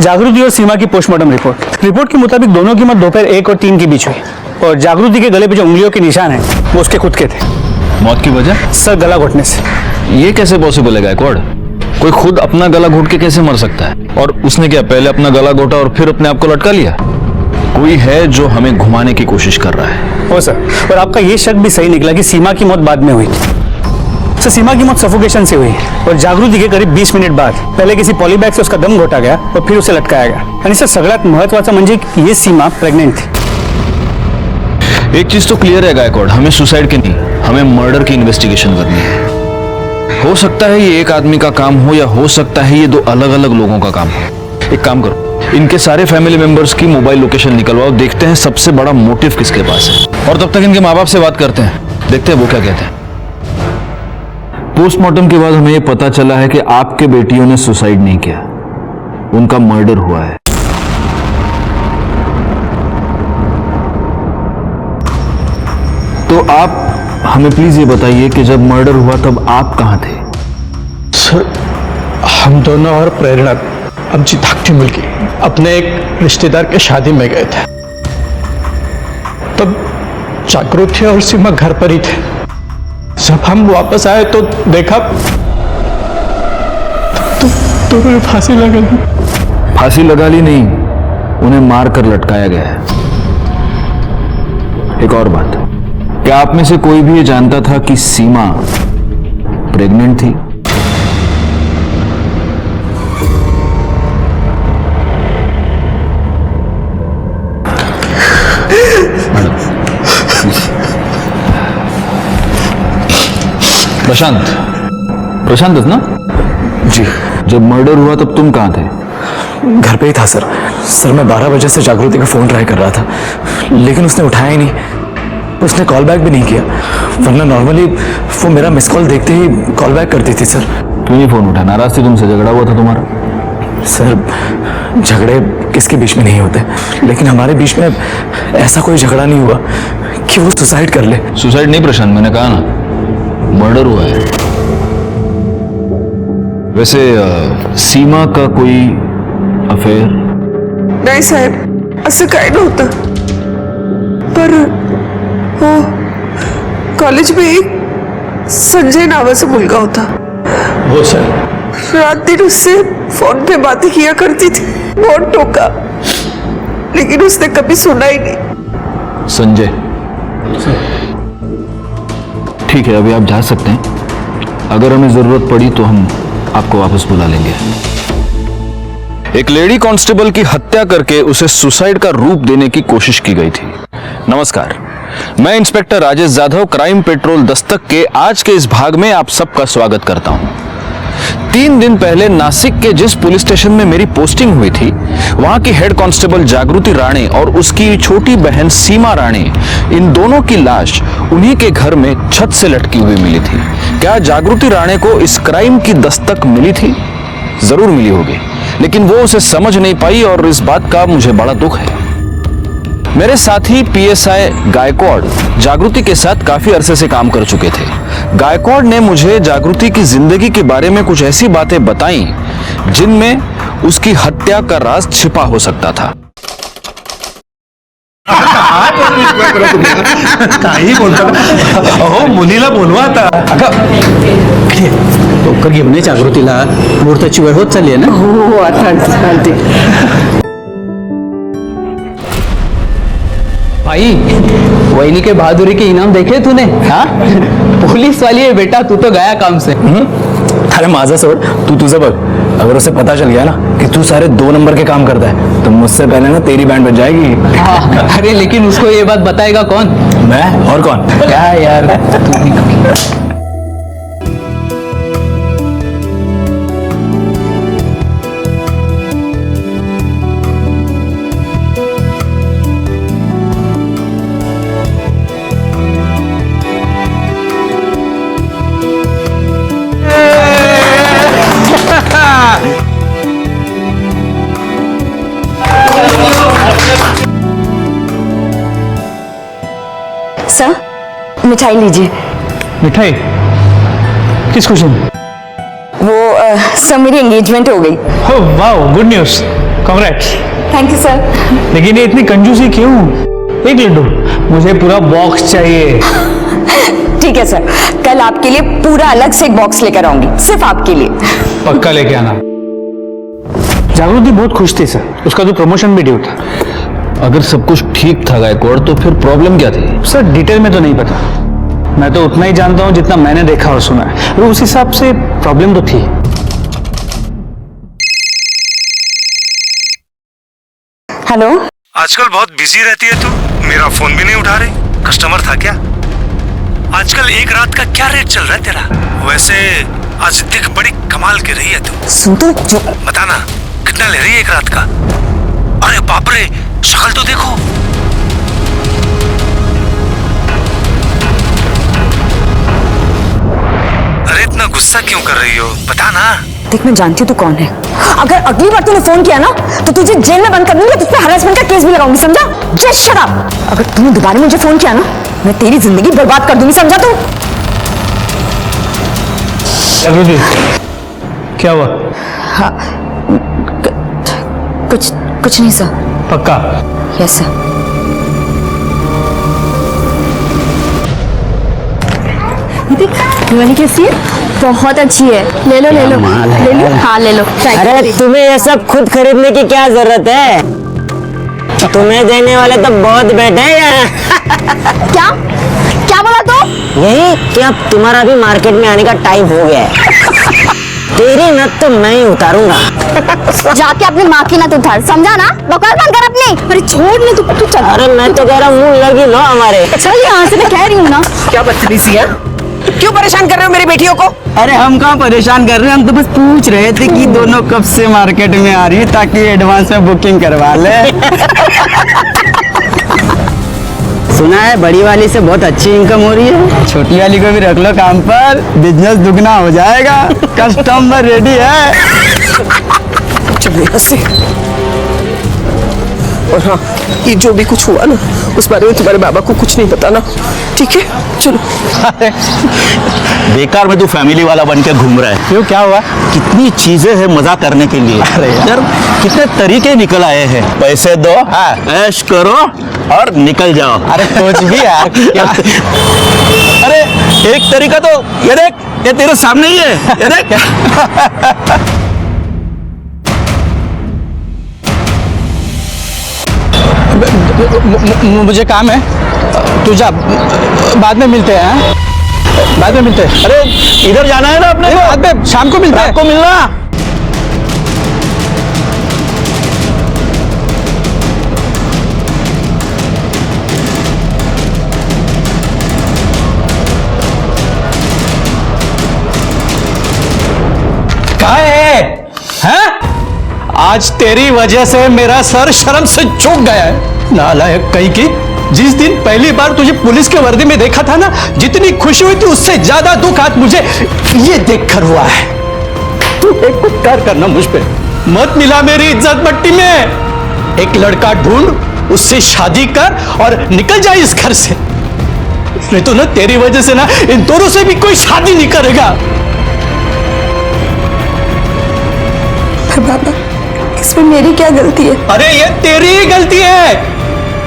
S11: जागृति और सीमा की पोस्टमार्टम रिपोर्ट के मुताबिक दोनों की मौत दोपहर 1 और 3 के बीच हुई. और जागृति के गले पे जो उंगलियों के निशान हैं वो उसके खुद के थे.
S12: मौत की वजह?
S11: सर गला घोटने से.
S12: ये कैसे पॉसिबल है गायकवाड़? कोई खुद अपना गला घोट के कैसे मर सकता है? और उसने क्या पहले अपना गला घोटा और फिर अपने आप को लटका लिया? कोई है जो हमें घुमाने की कोशिश कर रहा है.
S11: हो सर, और आपका ये शक भी सही निकला कि सीमा की मौत बाद में हुई थी. सर सीमा की मौत सफोकेशन से हुई और जागृति के करीब 20 मिनिट बाद पहले किसी पॉलीबैग से उसका दम घोटा गया और फिर उसे लटकाया गया. आणि सर सगळ्यात महत्वाचं म्हणजे ये सीमा प्रेग्नेंट थी.
S12: एक चीज तो क्लियर है गायकवाड़, हमें सुसाइड की नहीं, हमें मर्डर की इन्वेस्टिगेशन करनी है. हो सकता है ये एक आदमी का काम हो या हो सकता है ये 2 अलग अलग लोगों का काम हो. एक काम करो, इनके सारे फैमिली मेंबर्स की मोबाइल लोकेशन निकलवाओ, देखते हैं सबसे बड़ा मोटिव किसके पास है. और तब तक इनके माँ बाप से बात करते हैं, देखते हैं वो क्या कहते हैं. पोस्टमार्टम के बाद हमें ये पता चला है कि आपके बेटियों ने सुसाइड नहीं किया, उनका मर्डर हुआ है. तो आप हमें प्लीज ये बताइए कि जब मर्डर हुआ तब आप कहां थे?
S11: सर हम दोनों और प्रेरणा आमची धाकटी मुलगी अपने एक रिश्तेदार के शादी में गए थे. तब जागृति और सीमा घर पर ही थे. जब हम वापस आए तो देखा तो फांसी लगा ली.
S12: फांसी लगा ली नहीं, उन्हें मारकर लटकाया गया है. एक और बात, क्या आप में से कोई भी ये जानता था कि सीमा प्रेग्नेंट थी? प्रशांत, प्रशांतच ना?
S7: जी। जब मर्डर हुआ तब तुम कहाँ थे? घर पे ही था सर। सर मैं 12 बजे से जागृति का फोन ट्राई कर रहा था, लेकिन उसने उठाया ही नहीं। उसने कॉल बैक भी नहीं किया, वरना नॉर्मली वो मेरा मिस कॉल देखते ही कॉल बैक करती थी सर।
S12: क्यों नहीं फोन उठा? नाराज थी तुमसे? झगड़ा हुआ था तुम्हारा?
S7: सर झगड़े किसके बीच में नहीं होते, लेकिन हमारे बीच में ऐसा कोई झगड़ा नहीं हुआ कि वो सुसाइड कर ले।
S12: सुसाइड नहीं प्रशांत, मैंने कहा ना मर्डर हुआ है। वैसे सीमा का कोई अफेयर?
S15: नहीं साहेब, असं काय नव्हतं, पर हो कॉलेज में एक संजय नावाचा मुलगा होता।
S7: वो सर
S15: रात दिन उससे फोन पे बातें किया करती थी, बहुत टोका, लेकिन उसने कभी सुना ही नहीं।
S12: संजय, ठीक है, अभी आप जा सकते हैं। अगर हमें जरूरत पड़ी तो हम आपको वापस बुला लेंगे। एक लेडी कांस्टेबल की हत्या करके उसे सुसाइड का रूप देने की कोशिश की गई थी। नमस्कार, मैं inspector Rajesh Yadav, crime petrol Dastak के आज के इस भाग में आप सबका स्वागत करता हूं। 3 दिन पहले नासिक के जिस पुलिस स्टेशन में मेरी पोस्टिंग हुई थी, वहां की हेड कांस्टेबल जागृति राणे और उसकी छोटी बहन सीमा राणे, इन दोनों की लाश उन्हीं के घर में छत से लटकी हुई मिली थी। क्या जागृति राणे को इस क्राइम की दस्तक मिली थी? जरूर मिली होगी, लेकिन वो उसे समझ नहीं पाई और इस बात का मुझे बड़ा दुख है। मेरे साथी पीएसआई गायकवाड़ जागृति के साथ काफी अरसे से काम कर चुके थे। गायकवाड़ ने मुझे जागृति की जिंदगी के बारे में कुछ ऐसी बातें बताई जिनमें उसकी हत्या का राज छिपा हो सकता था।
S11: काही बोलतो? अहो मुलीला बोलवा आता. लवकर घेऊन ये जागृतीला, मुहूर्ताची वेळ होत चालली आहे ना.
S15: हो आता चालते.
S3: भाई, वहीनी के बहादुरी के इनाम देखे तूने? हाँ, पुलिस वाली है बेटा, तू तो गया काम से.
S7: अरे माझा सोड, तू तुझं बघ. अगर उसे पता चल गया ना कि तू सारे 2 नंबर के काम करता है तो मुझसे पहले ना तेरी बैंड बज जाएगी.
S3: हाँ, अरे लेकिन उसको ये बात बताएगा कौन?
S7: मैं और कौन?
S3: क्या यार तू भी कभी.
S13: सर, मिठाई लीजिए.
S11: मिठाई? किस खुशी में?
S13: वो सर मेरी एंगेजमेंट हो गई.
S11: हो wow, good news, congrats.
S13: Thank you sir.
S11: लेकिन ये इतनी कंजूसी क्यों? एक लड्डू, मुझे पूरा बॉक्स चाहिए.
S13: ठीक है सर, कल आपके लिए पूरा अलग से एक बॉक्स लेकर आऊंगी, सिर्फ आपके लिए.
S11: पक्का लेके आना. जागृति बहुत खुश थी सर, उसका तो प्रमोशन भी ड्यू था.
S12: अगर सब कुछ ठीक था गायकवाड़, तो फिर प्रॉब्लम क्या थी?
S11: सर डिटेल में तो नहीं पता, मैं तो उतना ही जानता हूँ जितना मैंने देखा और सुना है. और उस हिसाब से प्रॉब्लम तो थी.
S13: हेलो.
S2: आजकल बहुत बिजी रहती है तू, मेरा फोन भी नहीं उठा रही. कस्टमर था क्या? आजकल एक रात का क्या रेट चल रहा है तेरा? वैसे आज देख बड़ी कमाल की रही है तू.
S13: सुन तो
S2: बताना कितना ले रही है एक रात का? अरे बाप रे, शक्ल तो देखो. अरे इतना गुस्सा क्यों कर रही हो? बता ना.
S13: देख, मैं जानती हूँ तू कौन है. अगर अगली बार तूने फोन किया ना तो तुझे जेल में बंद कर दूंगी, तुझ पे हरासमेंट का केस भी लगाऊंगी, समझा? Just shut up. अगर तूने दोबारा मुझे फोन किया ना, मैं तेरी जिंदगी बर्बाद कर दूंगी, समझा तू?
S11: जागृति, क्या हुआ?
S13: हाँ, कुछ नहीं सर.
S11: पक्का?
S13: Yes sir. वाली कैसी है? बहुत अच्छी है. ले लो ले लो ले लो. हाँ ले लो.
S16: अरे तुम्हें ये सब खुद खरीदने की क्या जरूरत है? तुम्हें देने वाले तो बहुत बैठे हैं.
S13: क्या क्या बोला तू?
S16: यही कि अब तुम्हारा भी मार्केट में आने का टाइम हो गया है. तेरी नत तो मैं ही उतारूंगा.
S13: जाके अपनी माँ की नत उतार, समझा ना? बकवास बंद कर अपनी. अरे छोड़ नहीं तू चल.
S16: अरे मैं तो कह रहा हूँ मुंह लगी लो हमारे.
S13: चल यहाँ से, मैं कह रही हूँ ना.
S3: क्या बदतमीजी है?
S16: क्यों परेशान कर रहे हो मेरी बेटियों को?
S3: अरे हम कहाँ परेशान कर रहे हैं, हम तो बस पूछ रहे थे कि दोनों कब से मार्केट में आ रही है ताकि एडवांस में बुकिंग करवा ले। सुना है बड़ी वाली से बहुत अच्छी इनकम हो रही है, छोटी वाली को भी रख लो काम पर, बिजनेस दुगना हो जाएगा। कस्टमर रेडी है।
S15: चलो यहाँ से। और हाँ, ये जो भी कुछ हुआ ना उस बारे में तुम्हारे बाबा को कुछ नहीं बताना, ठीक है? चलो।
S2: बेकार में तू फैमिली वाला बन के घूम रहा है।
S3: क्यों, क्या हुआ?
S2: कितनी चीजें हैं मजा करने के लिए।
S3: अरे
S2: यार कितने तरीके निकल आए हैं। पैसे दो, ऐश करो और निकल जाओ।
S3: अरे कुछ भी यार क्या?
S2: अरे एक तरीका तो ये देख, ये तेरे सामने ही है, ये देख।
S3: मुझे काम है, तू जा, बाद में मिलते हैं। बाद में मिलते हैं।
S2: अरे इधर जाना है ना अपने को,
S3: बाद में शाम को मिलते हैं।
S2: रात को मिलना।
S3: कहाँ है? हैं? आज तेरी वजह से मेरा सर शर्म से झुक गया है। नालायक कहीं की, जिस दिन पहली बार तुझे पुलिस के वर्दी में देखा था ना, जितनी खुशी हुई थी उससे ज्यादा दुख आज मुझे ये देखकर हुआ है। तू एक उपकार करना मुझ पे, मत मिला मेरी इज्जत मट्टी में। एक लड़का ढूंढ, उससे शादी कर और निकल जाए इस घर से। नहीं तो ना तेरी वजह से ना इन दोनों से भी कोई शादी नहीं करेगा।
S15: बाबा, इसमें मेरी क्या गलती है?
S3: अरे ये तेरी ही गलती है।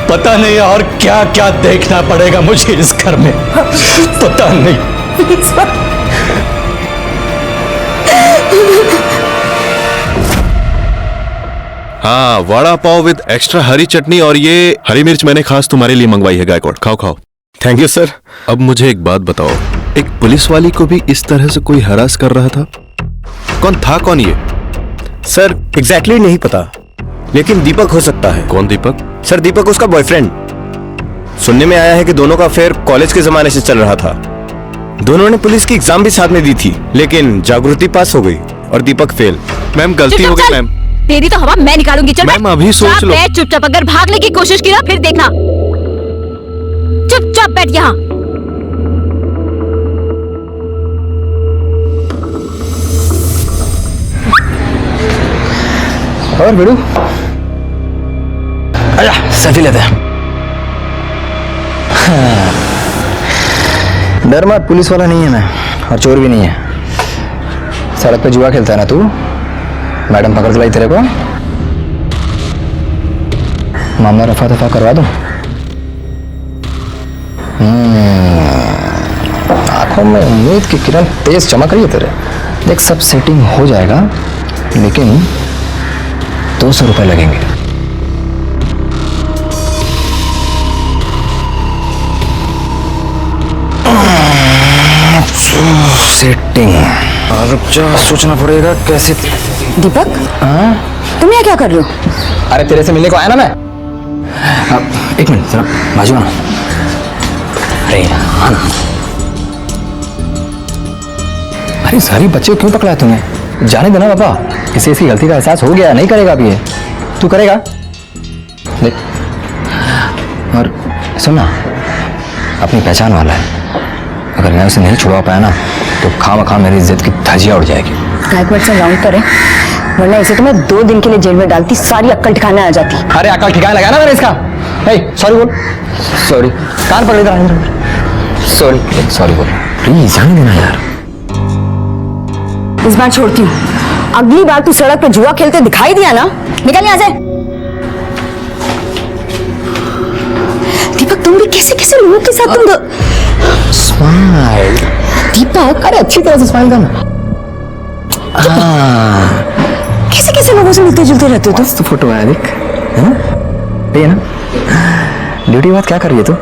S3: पता नहीं और क्या क्या देखना पड़ेगा मुझे इस घर में, पता नहीं।
S14: हाँ, वड़ा पाव विद एक्स्ट्रा हरी चटनी और ये हरी मिर्च मैंने खास तुम्हारे लिए मंगवाई है गायकवाड़, खाओ खाओ।
S9: Thank you sir.
S14: अब मुझे एक बात बताओ, एक पुलिस वाली को भी इस तरह से कोई हरास कर रहा था? कौन था कौन ये?
S9: सर एग्जैक्टली नहीं पता, लेकिन दीपक हो सकता है।
S14: कौन दीपक?
S9: सर दीपक उसका बॉयफ्रेंड। सुनने में आया है कि दोनों का अफेयर कॉलेज के जमाने से चल रहा था। दोनों ने पुलिस की एग्जाम भी साथ में दी थी, लेकिन जागृति पास हो गई और दीपक फेल।
S14: मैम गलती हो गई मैम।
S13: तेरी तो हवा मैं निकालूंगी। चल
S14: मैम अभी सोच लो।
S13: बैठ चुपचाप, अगर भागने की कोशिश की ना फिर देखना। चुपचाप बैठ यहाँ।
S3: और बिड़ू,
S10: आजा सेल्फी लेते हैं। डर मत, पुलिस वाला नहीं है मैं और चोर भी नहीं है। सड़क पे जुआ खेलता है ना तू, मैडम पकड़ के लाई तेरे को, मामला रफा दफा करवा दूं। आंखों में उम्मीद की किरण तेज चमक रही है तेरे। देख सब सेटिंग हो जाएगा, लेकिन 200 रुपए लगेंगे। सेटिंग और क्या सोचना पड़ेगा कैसे।
S13: दीपक, तुम यहाँ क्या कर रहे हो?
S10: अरे तेरे से मिलने को आया ना मैं। एक मिनट जरा बाजू ना। अरे हाँ ना। अरे सारी बच्चे को क्यों पकड़ा तूने? जाने देना बाबा, इसे इसकी गलती का एहसास हो गया, नहीं करेगा अभी ये। तू करेगा देख। और सुनना, अपनी पहचान वाला है, अगर मैं उसे नहीं छुड़वा पाया ना तो खामखा मेरी इज्जत की धज्जियां उड़ जाएगी।
S13: गायकवाड़ से राउंड करे, वरना इसे तो मैं 2 दिन के लिए जेल में डालती, सारी अक्कल ठिकाने आ जाती।
S10: अरे अक्ल ठिकाने लगा ना मैंने इसका। सॉरी बोल, सॉरी, कान पकड़ इधर, सॉरी सॉरी बोल, प्लीज जाने देना यार।
S13: इस बार छोड़ती हूँ, अगली बार तू सड़क पे जुआ खेलते दिखाई दिया ना, निकल यहाँ से। दीपक तुम भी कैसे कैसे लोगों के साथ तुम
S10: स्माइल।
S13: दीपक,
S10: अरे अच्छी तरह से स्माइल करना।
S13: कैसे कैसे लोगों से मिलते जुलते रहते हो तुम?
S10: तो फोटो आया देख, है ना? ये ना ड्यूटी के बाद क्या कर रही है तू?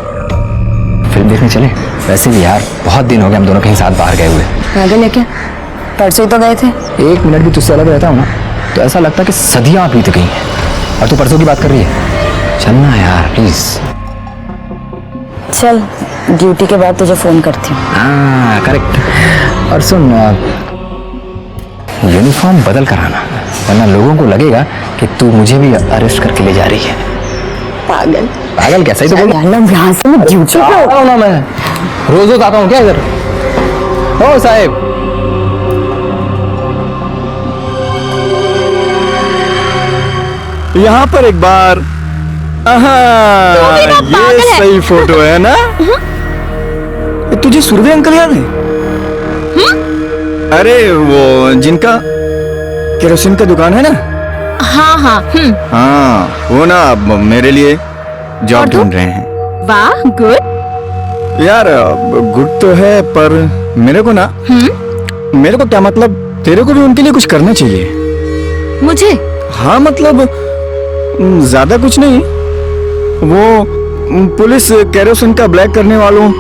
S10: फिल्म देखने चले? वैसे भी यार बहुत दिन हो गए हम दोनों कहीं साथ बाहर गए हुए।
S13: आगे लेके परसों ही तो गए थे।
S10: 1 मिनट भी तुझसे अलग रहता हूँ ना तो ऐसा लगता है कि सदियां बीत गई हैं, और तू परसों की बात कर रही है। चलना यार प्लीज।
S13: चल ड्यूटी के बाद तुझे फोन करती हूँ।
S10: हाँ करेक्ट। और सुन, यूनिफॉर्म बदल कर आना, वरना लोगों को लगेगा कि तू मुझे भी अरेस्ट करके ले जा रही है।
S13: पागल
S10: पागल कैसा ही तो बोल।
S13: यहाँ से मैं ड्यूटी पे
S10: आता हूँ ना, मैं रोज रोज आता हूँ क्या इधर? ओ साहब,
S7: यहाँ पर एक बार। ये सही फोटो है ना? तुझे सुरभि अंकल याद है? अरे वो जिनका केरोसिन का दुकान है ना?
S13: हाँ हाँ।
S7: हाँ वो ना अब मेरे लिए जॉब ढूंढ रहे हैं।
S13: वाह गुड।
S7: यार गुड तो है, पर मेरे को ना, मेरे को क्या मतलब, तेरे को भी उनके लिए कुछ करना चाहिए।
S13: मुझे?
S7: हाँ मतलब ज्यादा कुछ नहीं, वो पुलिस केरोसिन का ब्लैक करने वालों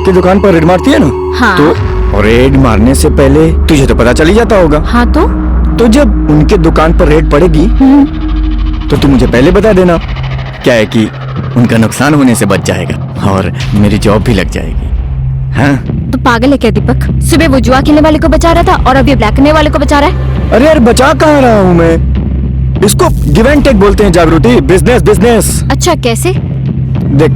S7: की दुकान पर रेड मारती है ना?
S13: हाँ।
S7: तो रेड मारने से पहले तुझे तो पता चल ही जाता होगा।
S13: हाँ
S7: तो जब उनके दुकान पर रेड पड़ेगी तो तू मुझे पहले बता देना। क्या है कि उनका नुकसान होने से बच जाएगा और मेरी जॉब भी लग जाएगी। हाँ?
S13: तो पागल है क्या दीपक? सुबह वो जुआ खेलने वाले को बचा रहा था और अब ये ब्लैक करने वाले को बचा रहा है।
S7: अरे यार बचा कहाँ रहा हूँ मैं, इसको गिव एंड टेक बोलते हैं जागृति, बिजनेस बिजनेस।
S13: अच्छा कैसे?
S7: देख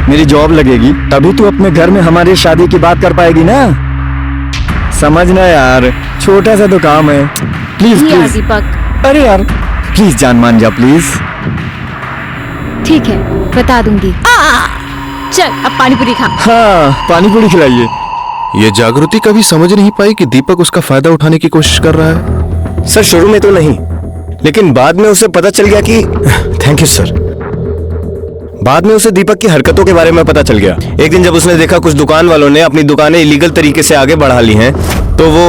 S7: मेरी जॉब लगेगी तभी तू अपने घर में हमारी शादी की बात कर पाएगी ना, समझना यार, छोटा सा तो काम है। प्लीज
S13: यार
S7: प्लीज
S13: दीपक।
S7: अरे यार प्लीज जान मान जा प्लीज।
S13: ठीक है बता दूंगी। चल अब पानी पूरी खा।
S7: हाँ पानी पूरी खिलाइए।
S14: ये जागृति कभी समझ नहीं पाई कि दीपक उसका फायदा उठाने की कोशिश कर रहा है।
S9: सर शुरू में तो नहीं, लेकिन बाद में उसे पता चल गया कि थैंक यू सर। बाद में उसे दीपक की हरकतों के बारे में पता चल गया। एक दिन जब उसने देखा कुछ दुकान वालों ने अपनी दुकानें इलीगल तरीके से आगे बढ़ा ली हैं, तो वो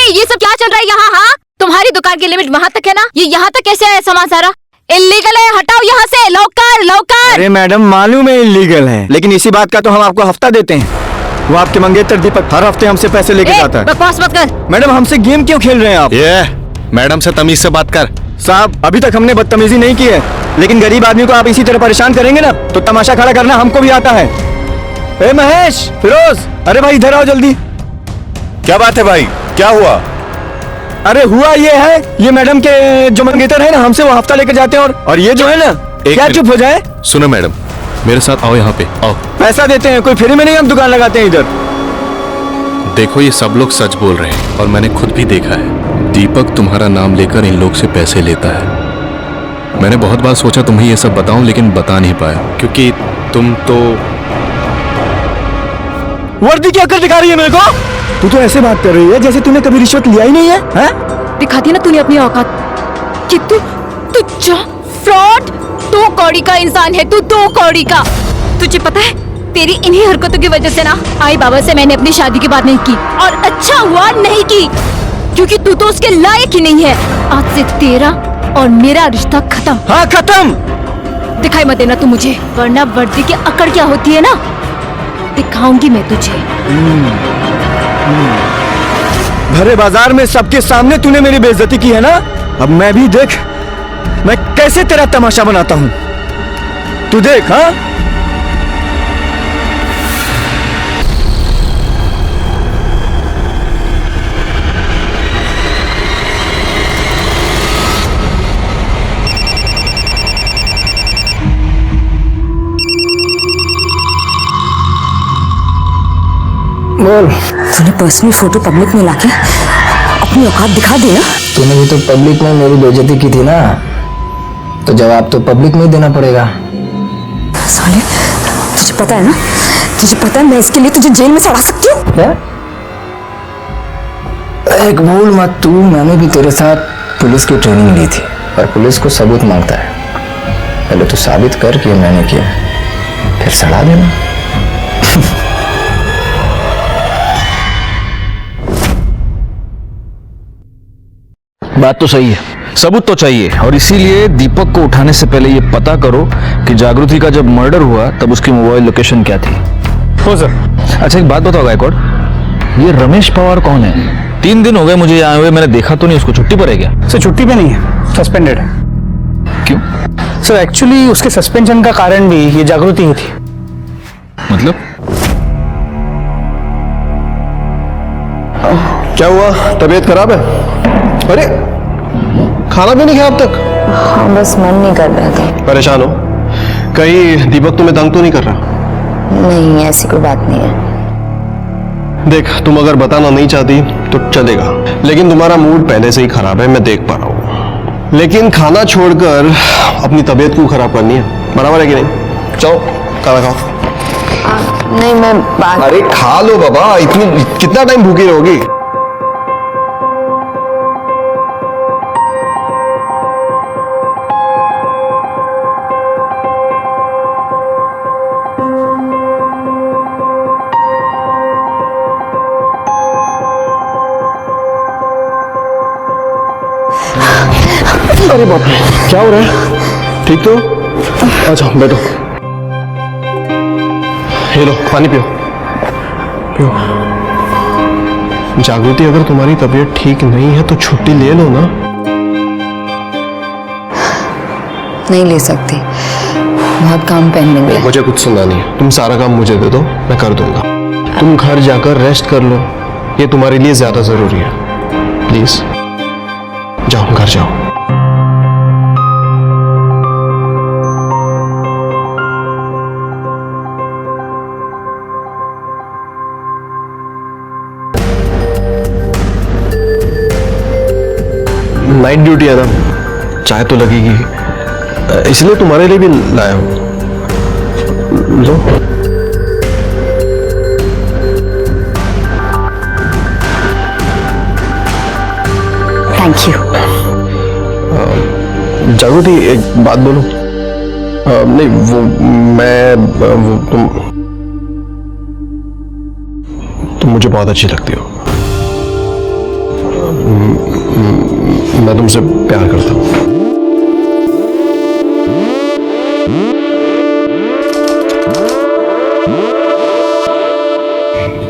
S13: ये सब क्या चल रहा है यहाँ? हाँ तुम्हारी दुकान की लिमिट वहाँ तक है ना, ये यहाँ तक कैसे है सामान सारा? इलीगल है, हटाओ यहाँ से, लौकर लौकर।
S7: अरे मैडम मालूम है इलीगल है, लेकिन इसी बात का तो हम आपको हफ्ता देते हैं। वो आपके मंगेतर दीपक हर हफ्ते हमसे पैसे लेके जाता है।
S13: बकवास मत कर।
S7: मैडम हमसे गेम क्यों खेल रहे हैं आप?
S14: ये मैडम से तमीज से बात कर।
S7: साहब अभी तक हमने बदतमीजी नहीं की है, लेकिन गरीब आदमी को आप इसी तरह परेशान करेंगे ना तो तमाशा खड़ा करना हमको भी आता है। ए महेश, फिरोज, अरे भाई इधर आओ जल्दी।
S9: क्या बात है भाई, क्या हुआ?
S7: अरे हुआ ये है, ये मैडम के जो मंगेतर है ना हमसे वो हफ्ता लेकर जाते हैं, और ये जो है ना क्या चुप हो जाए।
S14: सुनो मैडम, मेरे साथ आओ, यहाँ पे आओ।
S7: पैसा देते हैं, कोई फ्री में नहीं हम दुकान लगाते हैं इधर।
S14: देखो ये सब लोग सच बोल रहे हैं और मैंने खुद भी देखा है। दीपक तुम्हारा नाम लेकर इन लोग से पैसे लेता है। मैंने बहुत बार सोचा तुम्हें ये सब बताऊं, लेकिन बता नहीं पाया क्योंकि तुम तो।
S7: वर्दी क्या कर दिखा रही है मेरे को? तू तो ऐसे बात कर रही है जैसे तूने कभी रिश्वत लिया ही नहीं है, हैं?
S13: दिखाती ना तूने अपनी औकात कि तू फ्रॉड, दो कौड़ी का इंसान है तू, दो कौड़ी का। तुझे पता है तेरी इन्हीं हरकतों की वजह से ना आई बाबा से मैंने अपनी शादी की बात नहीं की, और अच्छा हुआ नहीं की, क्योंकि तू तो उसके लायक ही नहीं है। आज से तेरा और मेरा रिश्ता खत्म।
S7: हाँ खत्म।
S13: दिखाई मत देना तू मुझे, वरना वर्दी की अकड़ क्या होती है ना दिखाऊंगी मैं तुझे।
S7: भरे बाजार में सबके सामने तूने मेरी बेइज्जती की है ना, अब मैं भी देख मैं कैसे तेरा तमाशा बनाता हूँ, तू देख। हाँ
S10: बोल।
S13: तूने पर्सनल फोटो पब्लिक में लाके अपनी औकात दिखा दी ना।
S10: तूने भी तो पब्लिक में मेरी बेइज्जती की थी ना, तो जवाब तो पब्लिक में ही देना पड़ेगा।
S13: साले तुझे पता है ना, तुझे पता है मैं इसके लिए तुझे जेल में सड़ा सकती हूँ।
S10: क्या? एक भूल मत तू, मैंने भी तेरे साथ पुलिस की ट्रेनिंग ली थी, और पुलिस को सबूत मांगता है। पहले तो साबित कर कि मैंने किया, फिर सड़ा देना।
S17: बात तो सही है, सबूत तो चाहिए, और इसीलिए दीपक को उठाने से पहले ये पता करो कि जागृति का जब मर्डर हुआ तब उसकी मोबाइल लोकेशन क्या थी।
S7: हो सर।
S17: अच्छा एक बात बताओ गायकवाड़, ये रमेश पवार कौन है? 3 दिन हो गए मुझे यहाँ हुए, मैंने देखा तो नहीं उसको। छुट्टी पर है क्या?
S11: सर छुट्टी पे नहीं है, सस्पेंडेड है।
S17: क्यों?
S11: सर एक्चुअली उसके सस्पेंशन का कारण भी ये जागृति ही थी।
S17: मतलब?
S9: क्या हुआ, तबीयत खराब है? अरे खाना भी नहीं खाया अब तक?
S13: हाँ, बस मन नहीं कर रहा था।
S9: परेशान हो? कहीं दीपक तुम्हें तंग तो नहीं कर रहा?
S13: नहीं, ऐसी कोई बात नहीं है।
S9: देख, तुम अगर बताना नहीं चाहती तो चलेगा, लेकिन तुम्हारा मूड पहले से ही खराब है, मैं देख पा रहा हूँ। लेकिन खाना छोड़कर अपनी तबीयत को खराब करनी है, बराबर है कि नहीं? चलो खाना खाओ।
S13: नहीं, मैं बात।
S9: अरे खा लो बाबा, इतनी कितना टाइम भूखी रहोगी? अरे बाप रे, क्या हो रहा है? ठीक तो? अच्छा बैठो, ये लो पानी पियो पियो। जागृति, अगर तुम्हारी तबीयत ठीक नहीं है तो छुट्टी ले लो ना।
S13: नहीं ले सकती, बहुत काम पेंडिंग है।
S9: मुझे कुछ सुनना नहीं है, तुम सारा काम मुझे दे दो, मैं कर दूंगा। तुम घर जाकर रेस्ट कर लो, ये तुम्हारे लिए ज्यादा जरूरी है। प्लीज जाओ, घर जाओ। नाइट ड्यूटी है ना, चाय तो लगेगी, इसलिए तुम्हारे लिए भी लाया हूं। लो।
S13: Thank you.
S9: जागृति, एक बात बोलूं? नहीं, वो मैं वो तुम मुझे बहुत अच्छी लगती हो। मैं तुमसे प्यार करता हूं।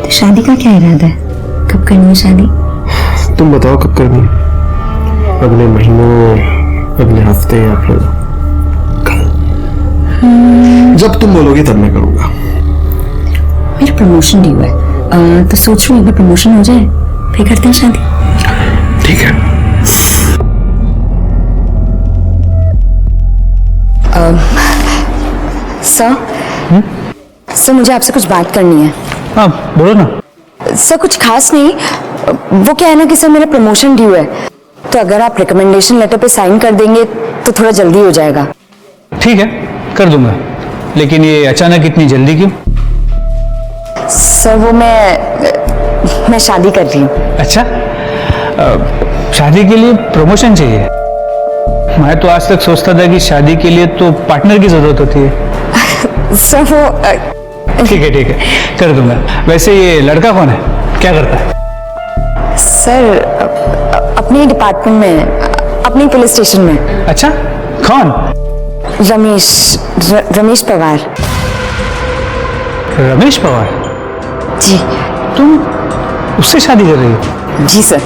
S13: तो शादी का क्या इरादा है? कब करनी है शादी?
S9: तुम बताओ कब करनी है? अगले महीने, अगले हफ्ते, या फिर कल? जब तुम बोलोगी तब मैं करूंगा।
S13: मेरा प्रमोशन ड्यू है, तो सोच रही हूँ अगर प्रमोशन हो जाए फिर करते हैं शादी।
S9: ठीक है।
S13: सर, मुझे आपसे कुछ बात करनी है।
S11: हाँ बोलो ना।
S13: सर कुछ खास नहीं, वो क्या है ना कि सर मेरा प्रमोशन ड्यू है, तो अगर आप रिकमेंडेशन लेटर पे साइन कर देंगे तो थोड़ा जल्दी हो जाएगा।
S11: ठीक है, कर दूंगा, लेकिन ये अचानक इतनी जल्दी क्यों?
S13: सर वो मैं शादी कर रही हूँ।
S11: अच्छा, शादी के लिए प्रमोशन चाहिए? मैं तो आज तक सोचता था कि शादी के लिए तो पार्टनर की जरूरत होती है।
S13: सर वो
S11: ठीक है, कर दूंगा। वैसे ये लड़का कौन है, क्या करता है?
S13: सर अपने डिपार्टमेंट में, अपने पुलिस स्टेशन में।
S11: अच्छा, कौन?
S13: रमेश पवार।
S11: रमेश पवार?
S13: जी।
S11: तुम उससे शादी कर रही हो?
S13: जी सर।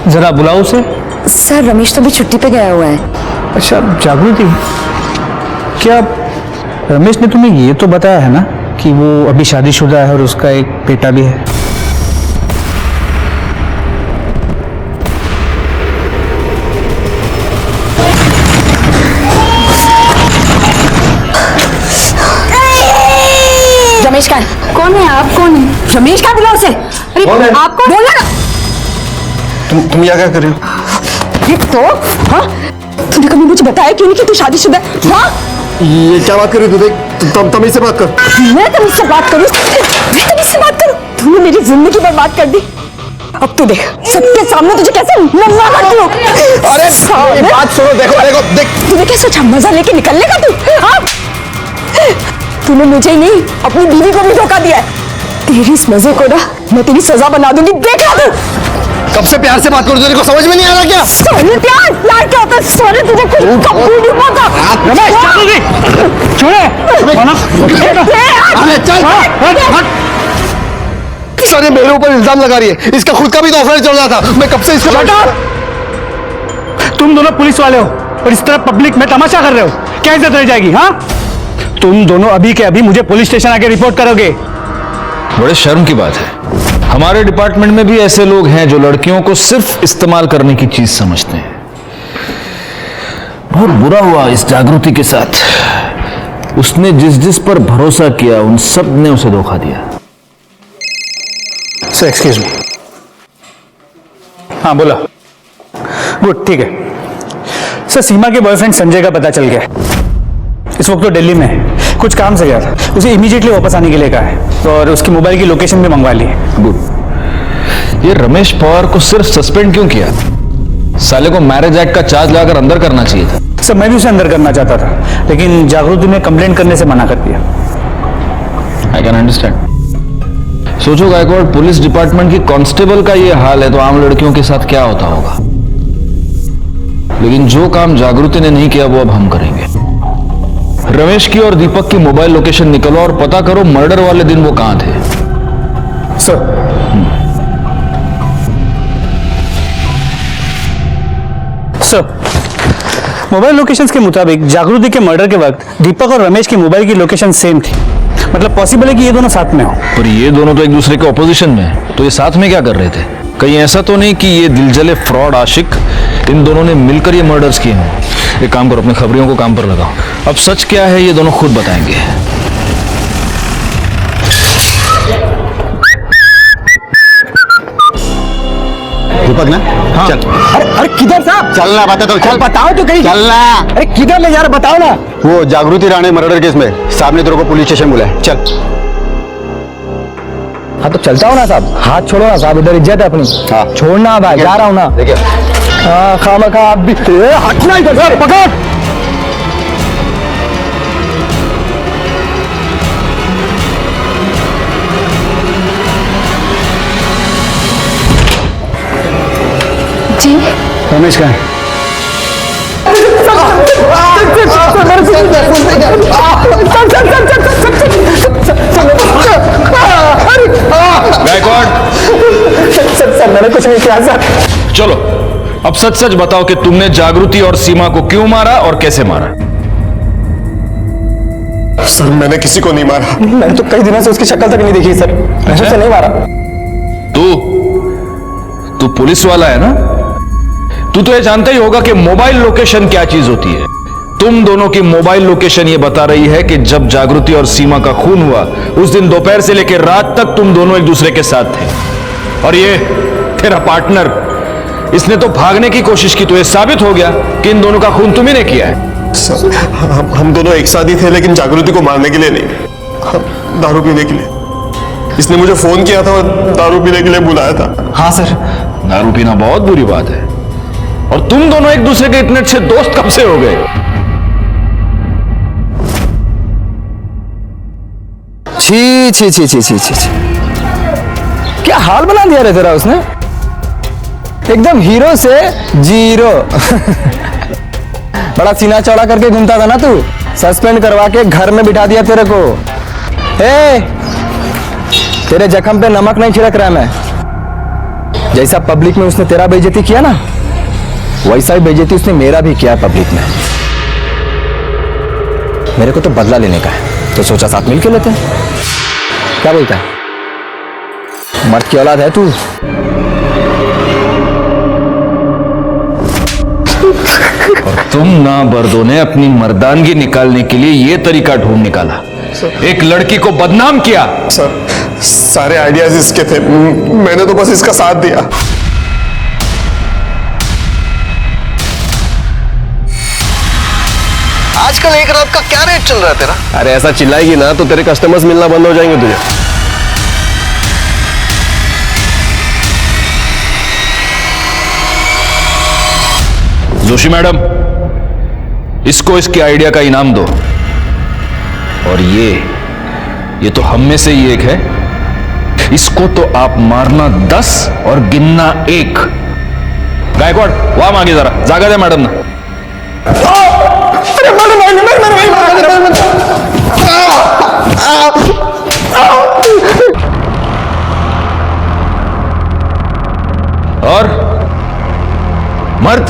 S11: जरा बुलाओ उसे।
S13: सर रमेश तो भी छुट्टी पे गया हुआ है।
S11: अच्छा जागृति, क्या रमेश ने तुम्हें ये तो बताया है ना कि वो अभी शादीशुदा है और उसका एक बेटा भी है?
S13: रमेश का है। कौन है आप? कौन है रमेश? का बुलाओ उसे। अरे आपको बोलना ना।
S9: तुम यहाँ क्या कर रहे हो?
S13: तो हाँ, तूने कभी मुझे बताया क्यों नहीं कि तू शादीशुदा है? हाँ,
S9: ये क्या बात कर रही हो? तुम तमीज से बात कर।
S13: मैं तमीज से बात करूँ? मैं तमीज से बात करूँ? तूने मेरी जिंदगी बर्बाद कर दी। अब तू देख, सबके सामने तुझे कैसे मल्ला करती हूँ।
S9: अरे बात सुनो, देखो देख।
S13: तूने क्या सोचा मजा लेके निकलने का तू? हाँ, तूने मुझे ही नहीं अपनी बीवी को भी धोखा दिया है। तेरी इस मजे को ना मैं तेरी सजा बना दूंगी, देखा तू।
S9: कब से प्यार से बात करूं, तेरे को समझ में नहीं आ रहा क्या?
S13: सोने प्यार क्या होता है? सोने तुझे कुछ कबूल नहीं पता।
S11: रमेश छोड़े।
S9: सर ये मेरे ऊपर इल्जाम लगा रही है, इसका खुद का भी तो ऑफर चल रहा था। मैं कब से इसका
S11: तुम दोनों पुलिस वाले हो,
S2: और इस तरह पब्लिक में तमाशा कर रहे हो, क्या इज्जत रह जाएगी? हाँ, तुम दोनों अभी के अभी मुझे पुलिस स्टेशन आके रिपोर्ट करोगे।
S17: बड़े शर्म की बात है, हमारे डिपार्टमेंट में भी ऐसे लोग हैं जो लड़कियों को सिर्फ इस्तेमाल करने की चीज समझते हैं। बहुत बुरा हुआ इस जागृति के साथ, उसने जिस जिस पर भरोसा किया उन सब ने उसे धोखा दिया।
S2: Sir excuse me. हाँ बोला। गुड, ठीक है सर। सीमा के बॉयफ्रेंड संजय का पता चल गया, इस वक्त तो दिल्ली में है, कुछ काम से गया था, उसे इमीडिएटली वापस आने के लिए कहा है और उसकी मोबाइल की लोकेशन भी मंगवा ली है।
S17: गुड। ये रमेश पवार को सिर्फ सस्पेंड क्यों किया? साले को मैरिज एक्ट का चार्ज लगाकर अंदर करना चाहिए था।
S2: सर मैं भी उसे अंदर करना चाहता था, लेकिन जागृति ने कंप्लेंट करने से मना कर दिया।
S17: I can understand. सोचो गायकवाड़, पुलिस डिपार्टमेंट की कांस्टेबल का ये हाल है तो आम लड़कियों के साथ क्या होता होगा। लेकिन जो काम जागृति ने नहीं किया वो अब हम करेंगे। रमेश की और दीपक की मोबाइल लोकेशन निकलो और पता करो मर्डर वाले दिन वो कहां थे।
S2: सर मोबाइल लोकेशंस के मुताबिक जागृति के मर्डर के वक्त दीपक और रमेश की मोबाइल की लोकेशन सेम थी। मतलब पॉसिबल है कि ये दोनों साथ में हो।
S17: पर ये दोनों तो एक दूसरे के ऑपोजिशन में हैं, तो ये साथ में क्या कर रहे थे? कहीं ऐसा तो नहीं कि ये दिलजले फ्रॉड आशिक इन दोनों ने मिलकर ये मर्डर्स किए हों? एक काम करो, अपने खबरियों को काम पर लगाओ। अब सच क्या है ये दोनों खुद बताएंगे।
S9: दीपक ना? हाँ। चल।
S11: अरे किधर साहब?
S9: चलना, बताता हूँ, चल।
S11: बताओ तो कहीं।
S9: चलना।
S11: अरे किधर ले जा रहा, बताओ ना।
S9: वो जागृति राणे मर्डर केस में साहब ने तेरे को पुलिस स्टेशन बुलाया, चल।
S11: हाँ तो चलता हूँ ना साहब। हाथ छोड़ो ना साहब, इधर इज्जत है अपनी। हाँ छोड़ना भाई, जा रहा हूँ ना।
S9: देखिए
S11: हाँ खामखा आप भी हटना इधर से, पकड़।
S6: जी
S2: रमेश कहाँ है?
S17: गायकवाड़,
S11: सर मैंने कुछ नहीं किया सर।
S17: चलो अब सच सच बताओ कि तुमने जागृति और सीमा को क्यों मारा और कैसे मारा?
S14: सर मैंने किसी को नहीं मारा।
S11: मैंने तो कई दिनों से उसकी शक्ल तक नहीं देखी सर। मैंने उसे नहीं मारा।
S17: तू पुलिस वाला है ना? तू तो ये जानता ही होगा कि मोबाइल लोकेशन क्या चीज होती है। तुम दोनों की मोबाइल लोकेशन ये बता रही है कि जब जागृति और सीमा का खून हुआ उस दिन दोपहर से लेकर रात तक तुम दोनों एक दूसरे के साथ थे। और ये तेरा पार्टनर, इसने तो भागने की कोशिश की, तो ये साबित हो गया कि इन दोनों का खून तुम्ही ने किया है।
S14: सर हम दोनों एक साथ ही थे, लेकिन जागृति को मारने के लिए नहीं, दारू पीने के लिए। इसने मुझे फोन किया था और दारू पीने के लिए बुलाया था।
S17: हाँ सर, दारू पीना बहुत बुरी बात है। और तुम दोनों एक दूसरे के इतने अच्छे दोस्त कब से हो गए?
S11: छी छी छी छी छी छी, क्या हाल बना दिया रे तेरा उसने। एकदम हीरो से जीरो। बड़ा सीना चौड़ा करके घूमता था ना तू, सस्पेंड करवा के घर में बिठा दिया तेरे को। तेरे जख्म पे नमक नहीं छिड़क रहा मैं। जैसा पब्लिक में उसने तेरा बेइज्जती किया ना, वैसा ही बेइज्जती उसने मेरा भी किया पब्लिक में। मेरे को तो बदला लेने का है, तो सोचा साथ मिलके लेते हैं। क्या बोलता है? मर्द की औलाद है तू।
S17: और तुम ना बर्दों ने अपनी मर्दानगी निकालने के लिए ये तरीका ढूंढ निकाला, एक लड़की को बदनाम किया।
S14: सर सारे आइडियाज इसके थे, मैंने तो बस इसका साथ दिया।
S9: आजकल एक रात का क्या रेट चल रहा है तेरा? अरे ऐसा चिल्लाएगी ना तो तेरे कस्टमर्स मिलना बंद हो जाएंगे तुझे।
S17: जोशी मैडम, इसको इसके आइडिया का इनाम दो। और ये तो हम में से ही एक है, इसको तो आप मारना 10 और गिनना 1। गायकवाड़ वाह मांगे जरा, जागा दे मैडम ना। और मर्द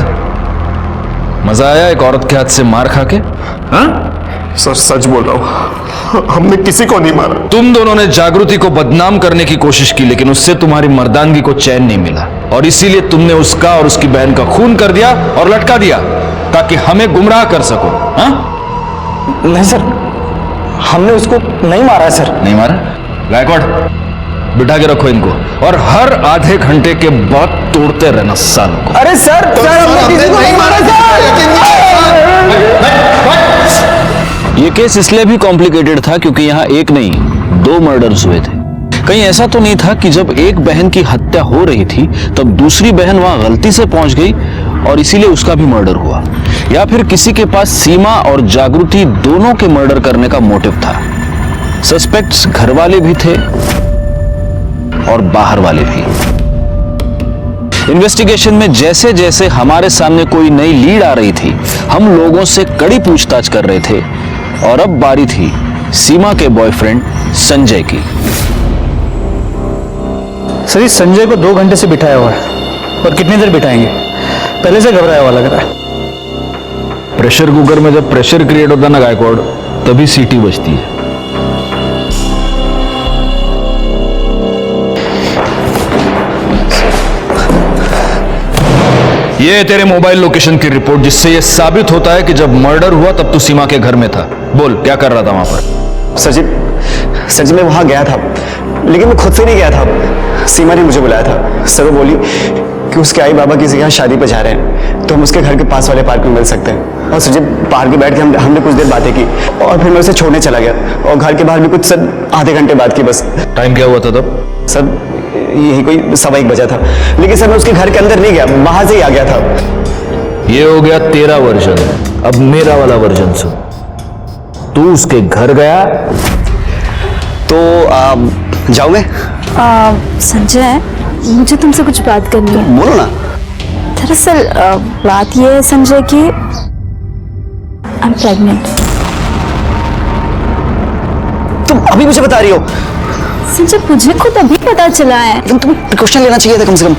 S17: मजा आया एक औरत के हाथ से मार खा के? हाँ?
S14: सर सच बोल रहा हूं, हमने किसी को नहीं मारा।
S17: तुम दोनों ने जागृति को बदनाम करने की कोशिश की, लेकिन उससे तुम्हारी मर्दानगी को चैन नहीं मिला और इसीलिए तुमने उसका और उसकी बहन का खून कर दिया और लटका दिया ताकि हमें गुमराह कर सको। हाँ?
S1: नहीं सर, हमने उसको नहीं मारा सर।
S17: नहीं मारा? गायकवाड़, बिठा के रखो इनको और हर आधे घंटे के बाद तोड़ते रहना सालों को।
S1: अरे सर, हमने किसी को नहीं मारा
S17: ये केस इसलिए भी कॉम्प्लिकेटेड था क्योंकि यहाँ एक नहीं 2 मर्डर्स हुए थे। कहीं ऐसा तो नहीं था कि जब एक बहन की हत्या हो रही थी तब दूसरी बहन वहां गलती से पहुंच गई और इसीलिए उसका भी मर्डर हुआ, या फिर किसी के पास सीमा और जागृति दोनों के मर्डर करने का मोटिव था। सस्पेक्ट्स घर वाले भी थे और बाहर वाले भी। इन्वेस्टिगेशन में जैसे जैसे हमारे सामने कोई नई लीड आ रही थी, हम लोगों से कड़ी पूछताछ कर रहे थे और अब बारी थी सीमा के बॉयफ्रेंड संजय की।
S11: सर, इस संजय को 2 घंटे से बिठाया हुआ है और कितनी देर बिठाएंगे? पहले से घबराया हुआ लग रहा है।
S17: प्रेशर कुकर में जब प्रेशर क्रिएट होता है ना गायकवाड़, तभी सीटी बजती है। ये है तेरे मोबाइल लोकेशन की रिपोर्ट, जिससे ये साबित होता है कि जब मर्डर हुआ तब तू सीमा के घर में था। बोल, क्या कर रहा था वहां पर?
S1: सर जी मैं वहां गया था, लेकिन मैं खुद से नहीं गया था। सीमा ने मुझे बुलाया था। सर वो बोली कि उसके आई बाबा किसी यहाँ शादी पे जा रहे हैं, तो हम उसके घर के पास वाले पार्क में मिल सकते हैं। और सर जी पार्क में बैठ के हमने कुछ देर बातें की और फिर मैं उसे छोड़ने चला गया और घर के बाहर भी कुछ सर आधे घंटे बाद की बस।
S17: टाइम क्या हुआ था तब?
S1: सर यही कोई 1:15 बजा था, लेकिन सर मैं उसके घर के अंदर नहीं गया, बाहर से ही आ गया था।
S17: ये हो गया तेरा वर्जन, अब मेरा वाला वर्जन सुन। तू उसके घर गया
S1: तो जाऊं मैं?
S6: संजय, मुझे तुमसे कुछ बात करनी है।
S1: बोलो ना।
S6: दरअसल बात यह है संजय कि आई एम प्रेग्नेंट।
S1: तुम अभी मुझे बता रही हो?
S6: संजय, मुझे खुद अभी पता चला है।
S1: तुम्हें प्रिकॉशन लेना चाहिए था कम से कम।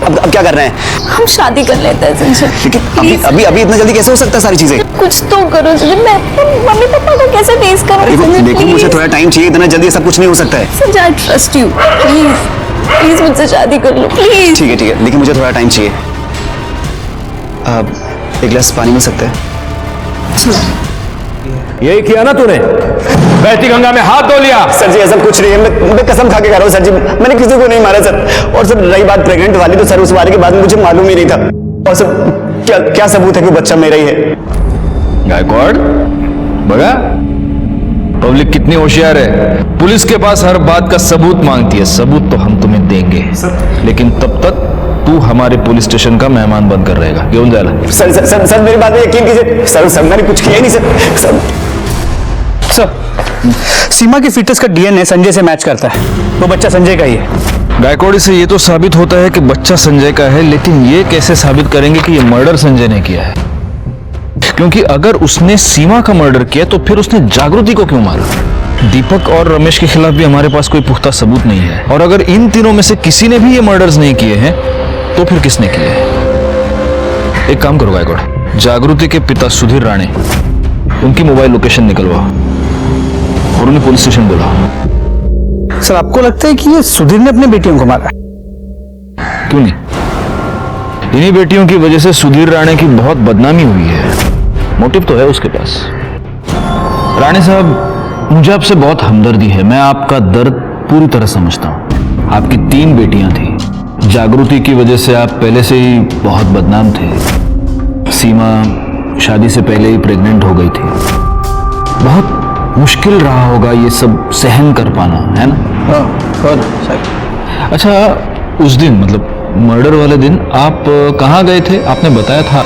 S1: अब क्या कर रहे हैं?
S6: हम शादी कर लेते हैं संजय।
S1: लेकिन अभी इतना जल्दी कैसे हो सकता है सारी चीजें?
S6: कुछ तो करो संजय। मैं मम्मी पापा को कैसे फेस करूं?
S1: देखो मुझे थोड़ा टाइम चाहिए, इतना जल्दी सब कुछ नहीं हो सकता है।
S6: Sanjay, I trust you. Please मुझसे शादी कर लो प्लीज।
S1: ठीक है, लेकिन मुझे थोड़ा टाइम चाहिए। एक गिलास पानी मिल सकता है?
S17: यही किया ना तूने? बहती गंगा में हाथ धो लिया।
S1: सर जी ऐसा कुछ नहीं है, मैं कसम खा के कह रहा हूँ सर जी, मैंने किसी को नहीं मारा सर। और सर रही बात प्रेग्नेंट वाली, तो सर उस बारे के बाद मुझे मालूम ही नहीं था। और सर क्या सबूत है कि बच्चा मेरा ही है?
S17: गायकवाड़, बगा पब्लिक कितनी होशियार है। पुलिस के पास हर बात का सबूत मांगती है। सबूत तो हम तुम्हें देंगे, लेकिन तब तक तू हमारे पुलिस स्टेशन का मेहमान बनकर रहेगा। क्यों जाला?
S1: सर मेरी बात में यकीन कीजिए। सर मैंने कुछ किया ही नहीं सर।
S11: सीमा की फीटस का डीएनए संजय से मैच करता है, वो बच्चा संजय का ही है।
S17: गायकवाड़ से ये तो साबित होता है कि बच्चा संजय का है, लेकिन ये कैसे साबित करेंगे कि ये मर्डर संजय ने किया है? क्योंकि अगर उसने सीमा का मर्डर किया तो फिर उसने जागृति को क्यों मारा? दीपक और रमेश के खिलाफ भी हमारे पास कोई पुख्ता सबूत नहीं है, और अगर इन तीनों में से किसी ने भी ये मर्डर्स नहीं किए हैं तो फिर किसने किए हैं? एक काम करो गायकवाड़, जागृति के पिता सुधीर राणे, उनकी मोबाइल लोकेशन निकलवाओ और उन्हें पुलिस स्टेशन बुलाओ।
S11: सर आपको लगता है कि ये सुधीर ने अपनी बेटियों को मारा?
S17: क्यों नहीं? इन्हीं बेटियों की वजह से सुधीर राणे की बहुत बदनामी हुई है। मोटिव तो है उसके पास। राणे साहब, मुझे आपसे बहुत हमदर्दी है। मैं आपका दर्द पूरी तरह समझता हूं। आपकी 3 बेटियां थी। जागृति की वजह से आप पहले से ही बहुत बदनाम थे। सीमा शादी से पहले ही प्रेग्नेंट हो गई थी। बहुत मुश्किल रहा होगा ये सब सहन कर पाना, है ना?
S11: हाँ।
S17: अच्छा, उस दिन मतलब मर्डर वाले दिन आप कहाँ गए थे? आपने बताया था।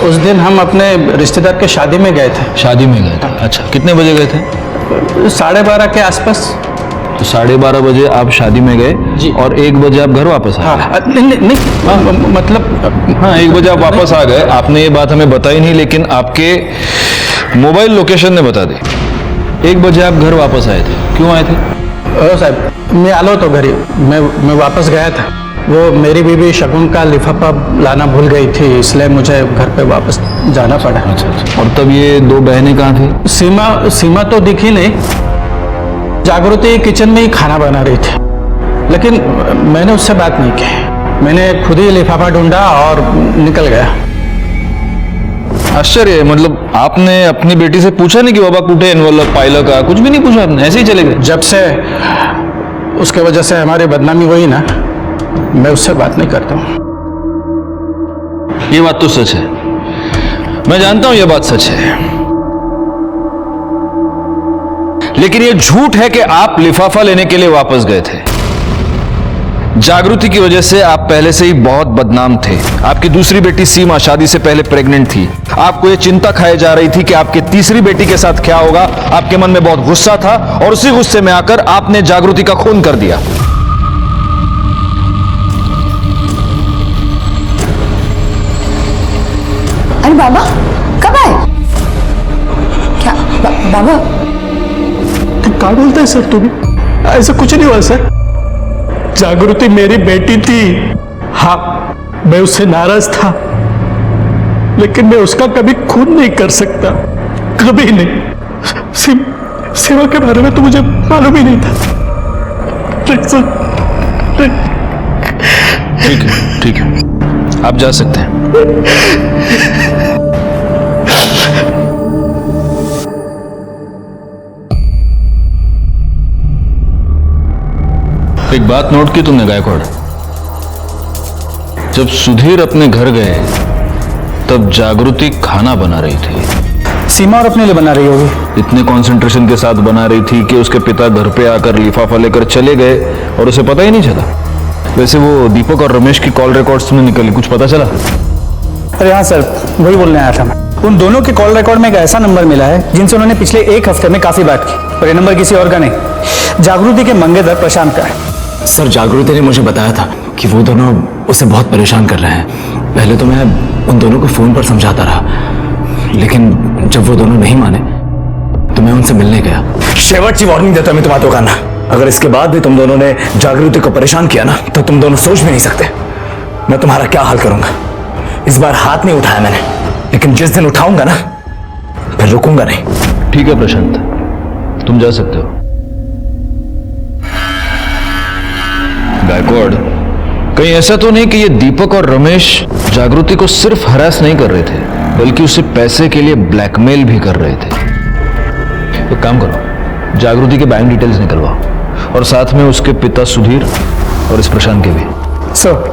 S11: उस दिन हम अपने रिश्तेदार के शादी में गए थे।
S17: शादी में गए थे? अच्छा, कितने बजे गए थे?
S11: 12:30 के आसपास।
S17: तो 12:30 बजे आप शादी में गए जी, और 1 बजे आप घर वापस आ गए?
S11: नहीं, मतलब
S17: हाँ, 1 बजे आप वापस आ गए। आपने ये बात हमें बताई नहीं, लेकिन आपके मोबाइल लोकेशन ने बता दी। 1 बजे आप घर वापस आए थे। क्यों आए थे?
S11: साहब मैं आलो तो घरी, मैं वापस गया था। वो मेरी बीवी शगुन का लिफाफा लाना भूल गई थी, इसलिए मुझे घर पे वापस जाना पड़ा।
S17: अच्छा। और तब ये दो बहनें कहाँ थी?
S11: सीमा तो दिखी नहीं। जागृति किचन में ही खाना बना रही थी, लेकिन मैंने उससे बात नहीं की। मैंने खुद ही लिफाफा ढूंढा और निकल गया।
S17: आश्चर्य है, मतलब आपने अपनी बेटी से पूछा नहीं कि बाबा कुठे एनवलप पाइला का? कुछ भी नहीं पूछा आपने, ऐसे ही चले गए?
S11: जब से उसके वजह से हमारी बदनामी हुई ना, मैं उससे बात नहीं करता हूँ।
S17: ये बात तो सच है, मैं जानता हूं ये बात सच है, लेकिन ये झूठ है कि आप लिफाफा लेने के लिए वापस गए थे। जागृति की वजह से आप पहले से ही बहुत बदनाम थे। आपकी दूसरी बेटी सीमा शादी से पहले प्रेग्नेंट थी। आपको ये चिंता खाई जा रही थी कि आपकी तीसरी बेटी के साथ क्या होगा। आपके मन में बहुत गुस्सा था और उसी गुस्से में आकर आपने जागृति का खून कर दिया।
S13: अरे बाबा कब आए? क्या बाबा
S11: क्या बोलते हैं सर? तू भी ऐसा कुछ नहीं हुआ सर। जागृति मेरी बेटी थी। हाँ, मैं उससे नाराज था, लेकिन मैं उसका कभी खून नहीं कर सकता, कभी नहीं। सेवा के बारे में तो मुझे मालूम ही नहीं था।
S17: ठीक है, आप जा सकते हैं। एक बात नोट की तुमने गायकवाड़? जब सुधीर अपने घर गए तब जागृति खाना बना रही थी।
S11: सीमा और अपने लिए बना रही होगी।
S17: इतने कंसंट्रेशन के साथ बना रही थी कि उसके पिता घर पे आकर लिफाफा लेकर चले गए और उसे पता ही नहीं चला। वैसे वो दीपक और रमेश की कॉल रिकॉर्ड्स में निकली, कुछ पता चला?
S11: अरे हाँ सर, वही बोलने आया था मैं। उन दोनों के कॉल रिकॉर्ड में एक ऐसा नंबर मिला है जिनसे उन्होंने पिछले एक हफ्ते में काफी बात की, और ये नंबर किसी और का नहीं, जागृति के मंगेतर प्रशांत का है।
S1: सर, जागृति ने मुझे बताया था कि वो दोनों उसे बहुत परेशान कर रहे हैं। पहले तो मैं उन दोनों को फोन पर समझाता रहा, लेकिन जब वो दोनों नहीं माने तो मैं उनसे मिलने गया। शेवटची वार्निंग देता मैं तुम्हारा दुकान ना, अगर इसके बाद भी तुम दोनों ने जागृति को परेशान किया ना, तो तुम दोनों सोच भी नहीं सकते मैं तुम्हारा क्या हाल करूंगा। इस बार हाथ नहीं उठाया मैंने, लेकिन जिस दिन उठाऊंगा ना फिर रुकूंगा नहीं।
S17: ठीक है प्रशांत, तुम जा सकते हो। गायकवाड़, कहीं ऐसा तो नहीं कि ये दीपक और रमेश जागृति को सिर्फ हरास नहीं कर रहे थे, बल्कि उसे पैसे के लिए ब्लैकमेल भी कर रहे थे? तो काम करो, जागृति के बैंक डिटेल्स निकलवाओ और साथ में उसके पिता सुधीर और इस प्रशांत के भी।
S11: सर,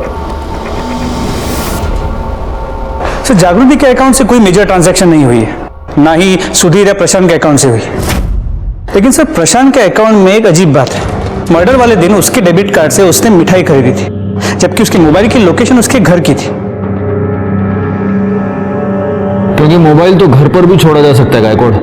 S11: जागृति के अकाउंट से कोई मेजर ट्रांजैक्शन नहीं हुई है, ना ही सुधीर या प्रशांत के अकाउंट से हुई है। लेकिन सर, प्रशांत के अकाउंट में एक अजीब बात है। मर्डर वाले दिन उसके डेबिट कार्ड से उसने मिठाई खरीदी थी, जबकि उसके मोबाइल की लोकेशन उसके घर की थी।
S17: क्योंकि मोबाइल तो घर पर भी छोड़ा जा सकता है गायकवाड़।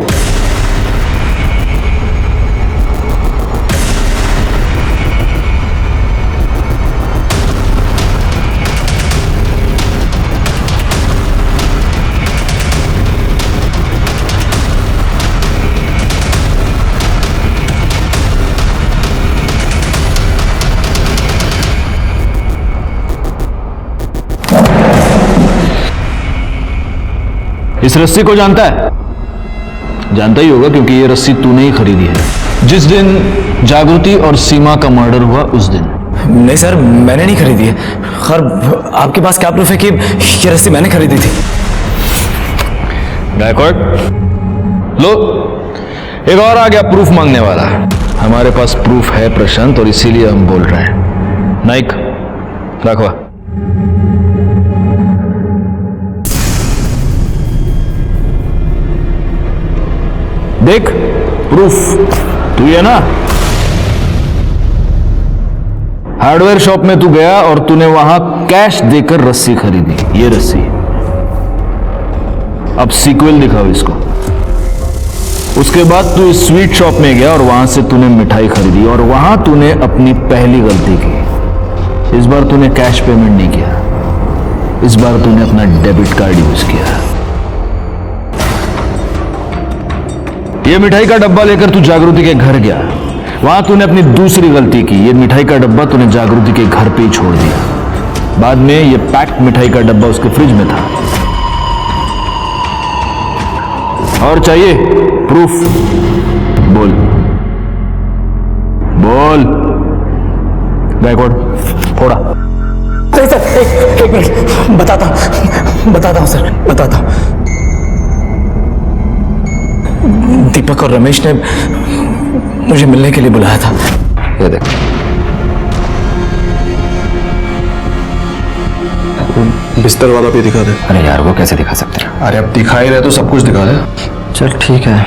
S17: इस रस्सी को जानता है? जानता ही होगा, क्योंकि ये रस्सी तूने ही खरीदी है जिस दिन जागृति और सीमा का मर्डर हुआ उस दिन।
S1: नहीं सर, मैंने नहीं खरीदी है। खैर, आपके पास क्या प्रूफ है कि ये रस्सी मैंने खरीदी थी?
S17: गायकवाड़, लो, एक और आ गया प्रूफ मांगने वाला। हमारे पास प्रूफ है प्रशांत, और इसीलिए हम बोल रहे हैं। नाइक, दाखवा। देख, प्रूफ तू है ना? हार्डवेयर शॉप में तू गया और तूने वहां कैश देकर रस्सी खरीदी, ये रस्सी। अब सीक्वल दिखाओ इसको। उसके बाद तू इस स्वीट शॉप में गया और वहां से तूने मिठाई खरीदी, और वहां तूने अपनी पहली गलती की। इस बार तूने कैश पेमेंट नहीं किया, इस बार तूने अपना डेबिट कार्ड यूज किया। ये मिठाई का डब्बा लेकर तू जागृति के घर गया, वहां तूने अपनी दूसरी गलती की। ये मिठाई का डब्बा तूने जागृति के घर पे ही छोड़ दिया। बाद में ये पैक्ड मिठाई का डब्बा उसके फ्रिज में था। और चाहिए प्रूफ? बोल बोल। बैकवर्ड फोड़ा।
S11: नहीं सर, एक मिनट, बताता हूँ सर, बताता हूँ। दीपक और रमेश ने मुझे मिलने के लिए बुलाया था।
S12: ये देख,
S14: बिस्तर वाला भी दिखा दे।
S12: अरे यार वो कैसे दिखा सकते हैं?
S14: अरे अब दिखा ही रहे तो सब कुछ दिखा दे।
S12: चल ठीक है।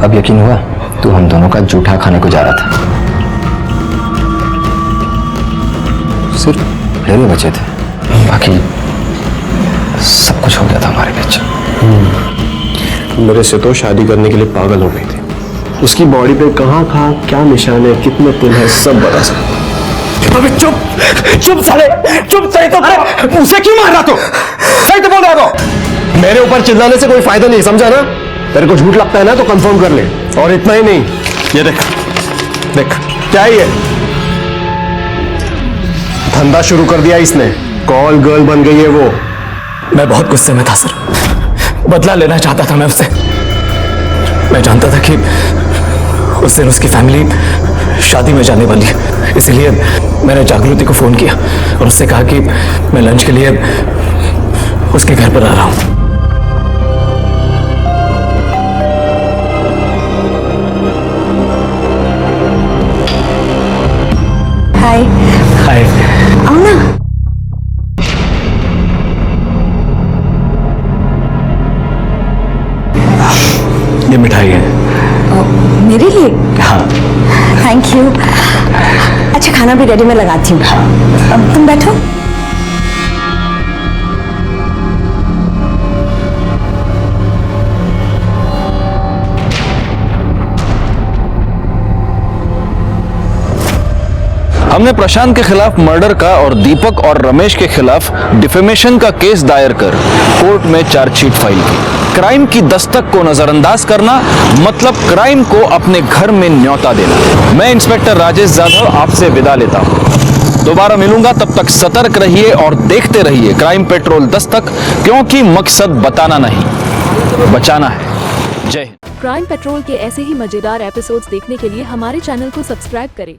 S12: अब यकीन हुआ तू हम दोनों का जूठा खाने को जा रहा था। सिर्फ फेरे बचे थे, बाकी सब कुछ हो गया था हमारे बीच।
S9: मेरे से तो शादी करने के लिए पागल हो गई थी। उसकी बॉडी पे कहाँ क्या निशान है, कितने तिल है, सब बता सकता।
S11: अबे चुप साले, चुप। सही तो उसे क्यों मार रहा तू? सही तो बोल रहा तो।
S9: मेरे ऊपर चिल्लाने से कोई फायदा नहीं, समझा ना? तेरे को झूठ लगता है ना तो कंफर्म कर ले। और इतना ही नहीं, ये देख क्या ही है, धंधा शुरू कर दिया इसने, कॉल गर्ल बन गई है वो।
S11: मैं बहुत गुस्से में था सर, बदला लेना चाहता था मैं उससे। मैं जानता था कि उस दिन उसकी फैमिली शादी में जाने वाली है, इसलिए मैंने जागृति को फोन किया और उससे कहा कि मैं लंच के लिए उसके घर पर आ रहा हूं। हाय।
S13: आओ ना।
S11: ये मिठाई है।
S13: मेरे लिए?
S11: हाँ।
S13: Thank you. अच्छा खाना भी रेडी, मैं लगाती हूँ। अब तुम बैठो।
S17: हमने प्रशांत के खिलाफ मर्डर का और दीपक और रमेश के खिलाफ डिफेमेशन का केस दायर कर कोर्ट में चार्जशीट फाइल की। क्राइम की दस्तक को नजरअंदाज करना मतलब क्राइम को अपने घर में न्योता देना। मैं इंस्पेक्टर राजेश यादव आपसे विदा लेता हूं। दोबारा मिलूंगा, तब तक सतर्क रहिए और देखते रहिए क्राइम पेट्रोल दस्तक, क्योंकि मकसद बताना नहीं, बचाना है। जय हिंद।
S18: क्राइम पेट्रोल के ऐसे ही मजेदार एपिसोड्स देखने के लिए हमारे चैनल को सब्सक्राइब करें।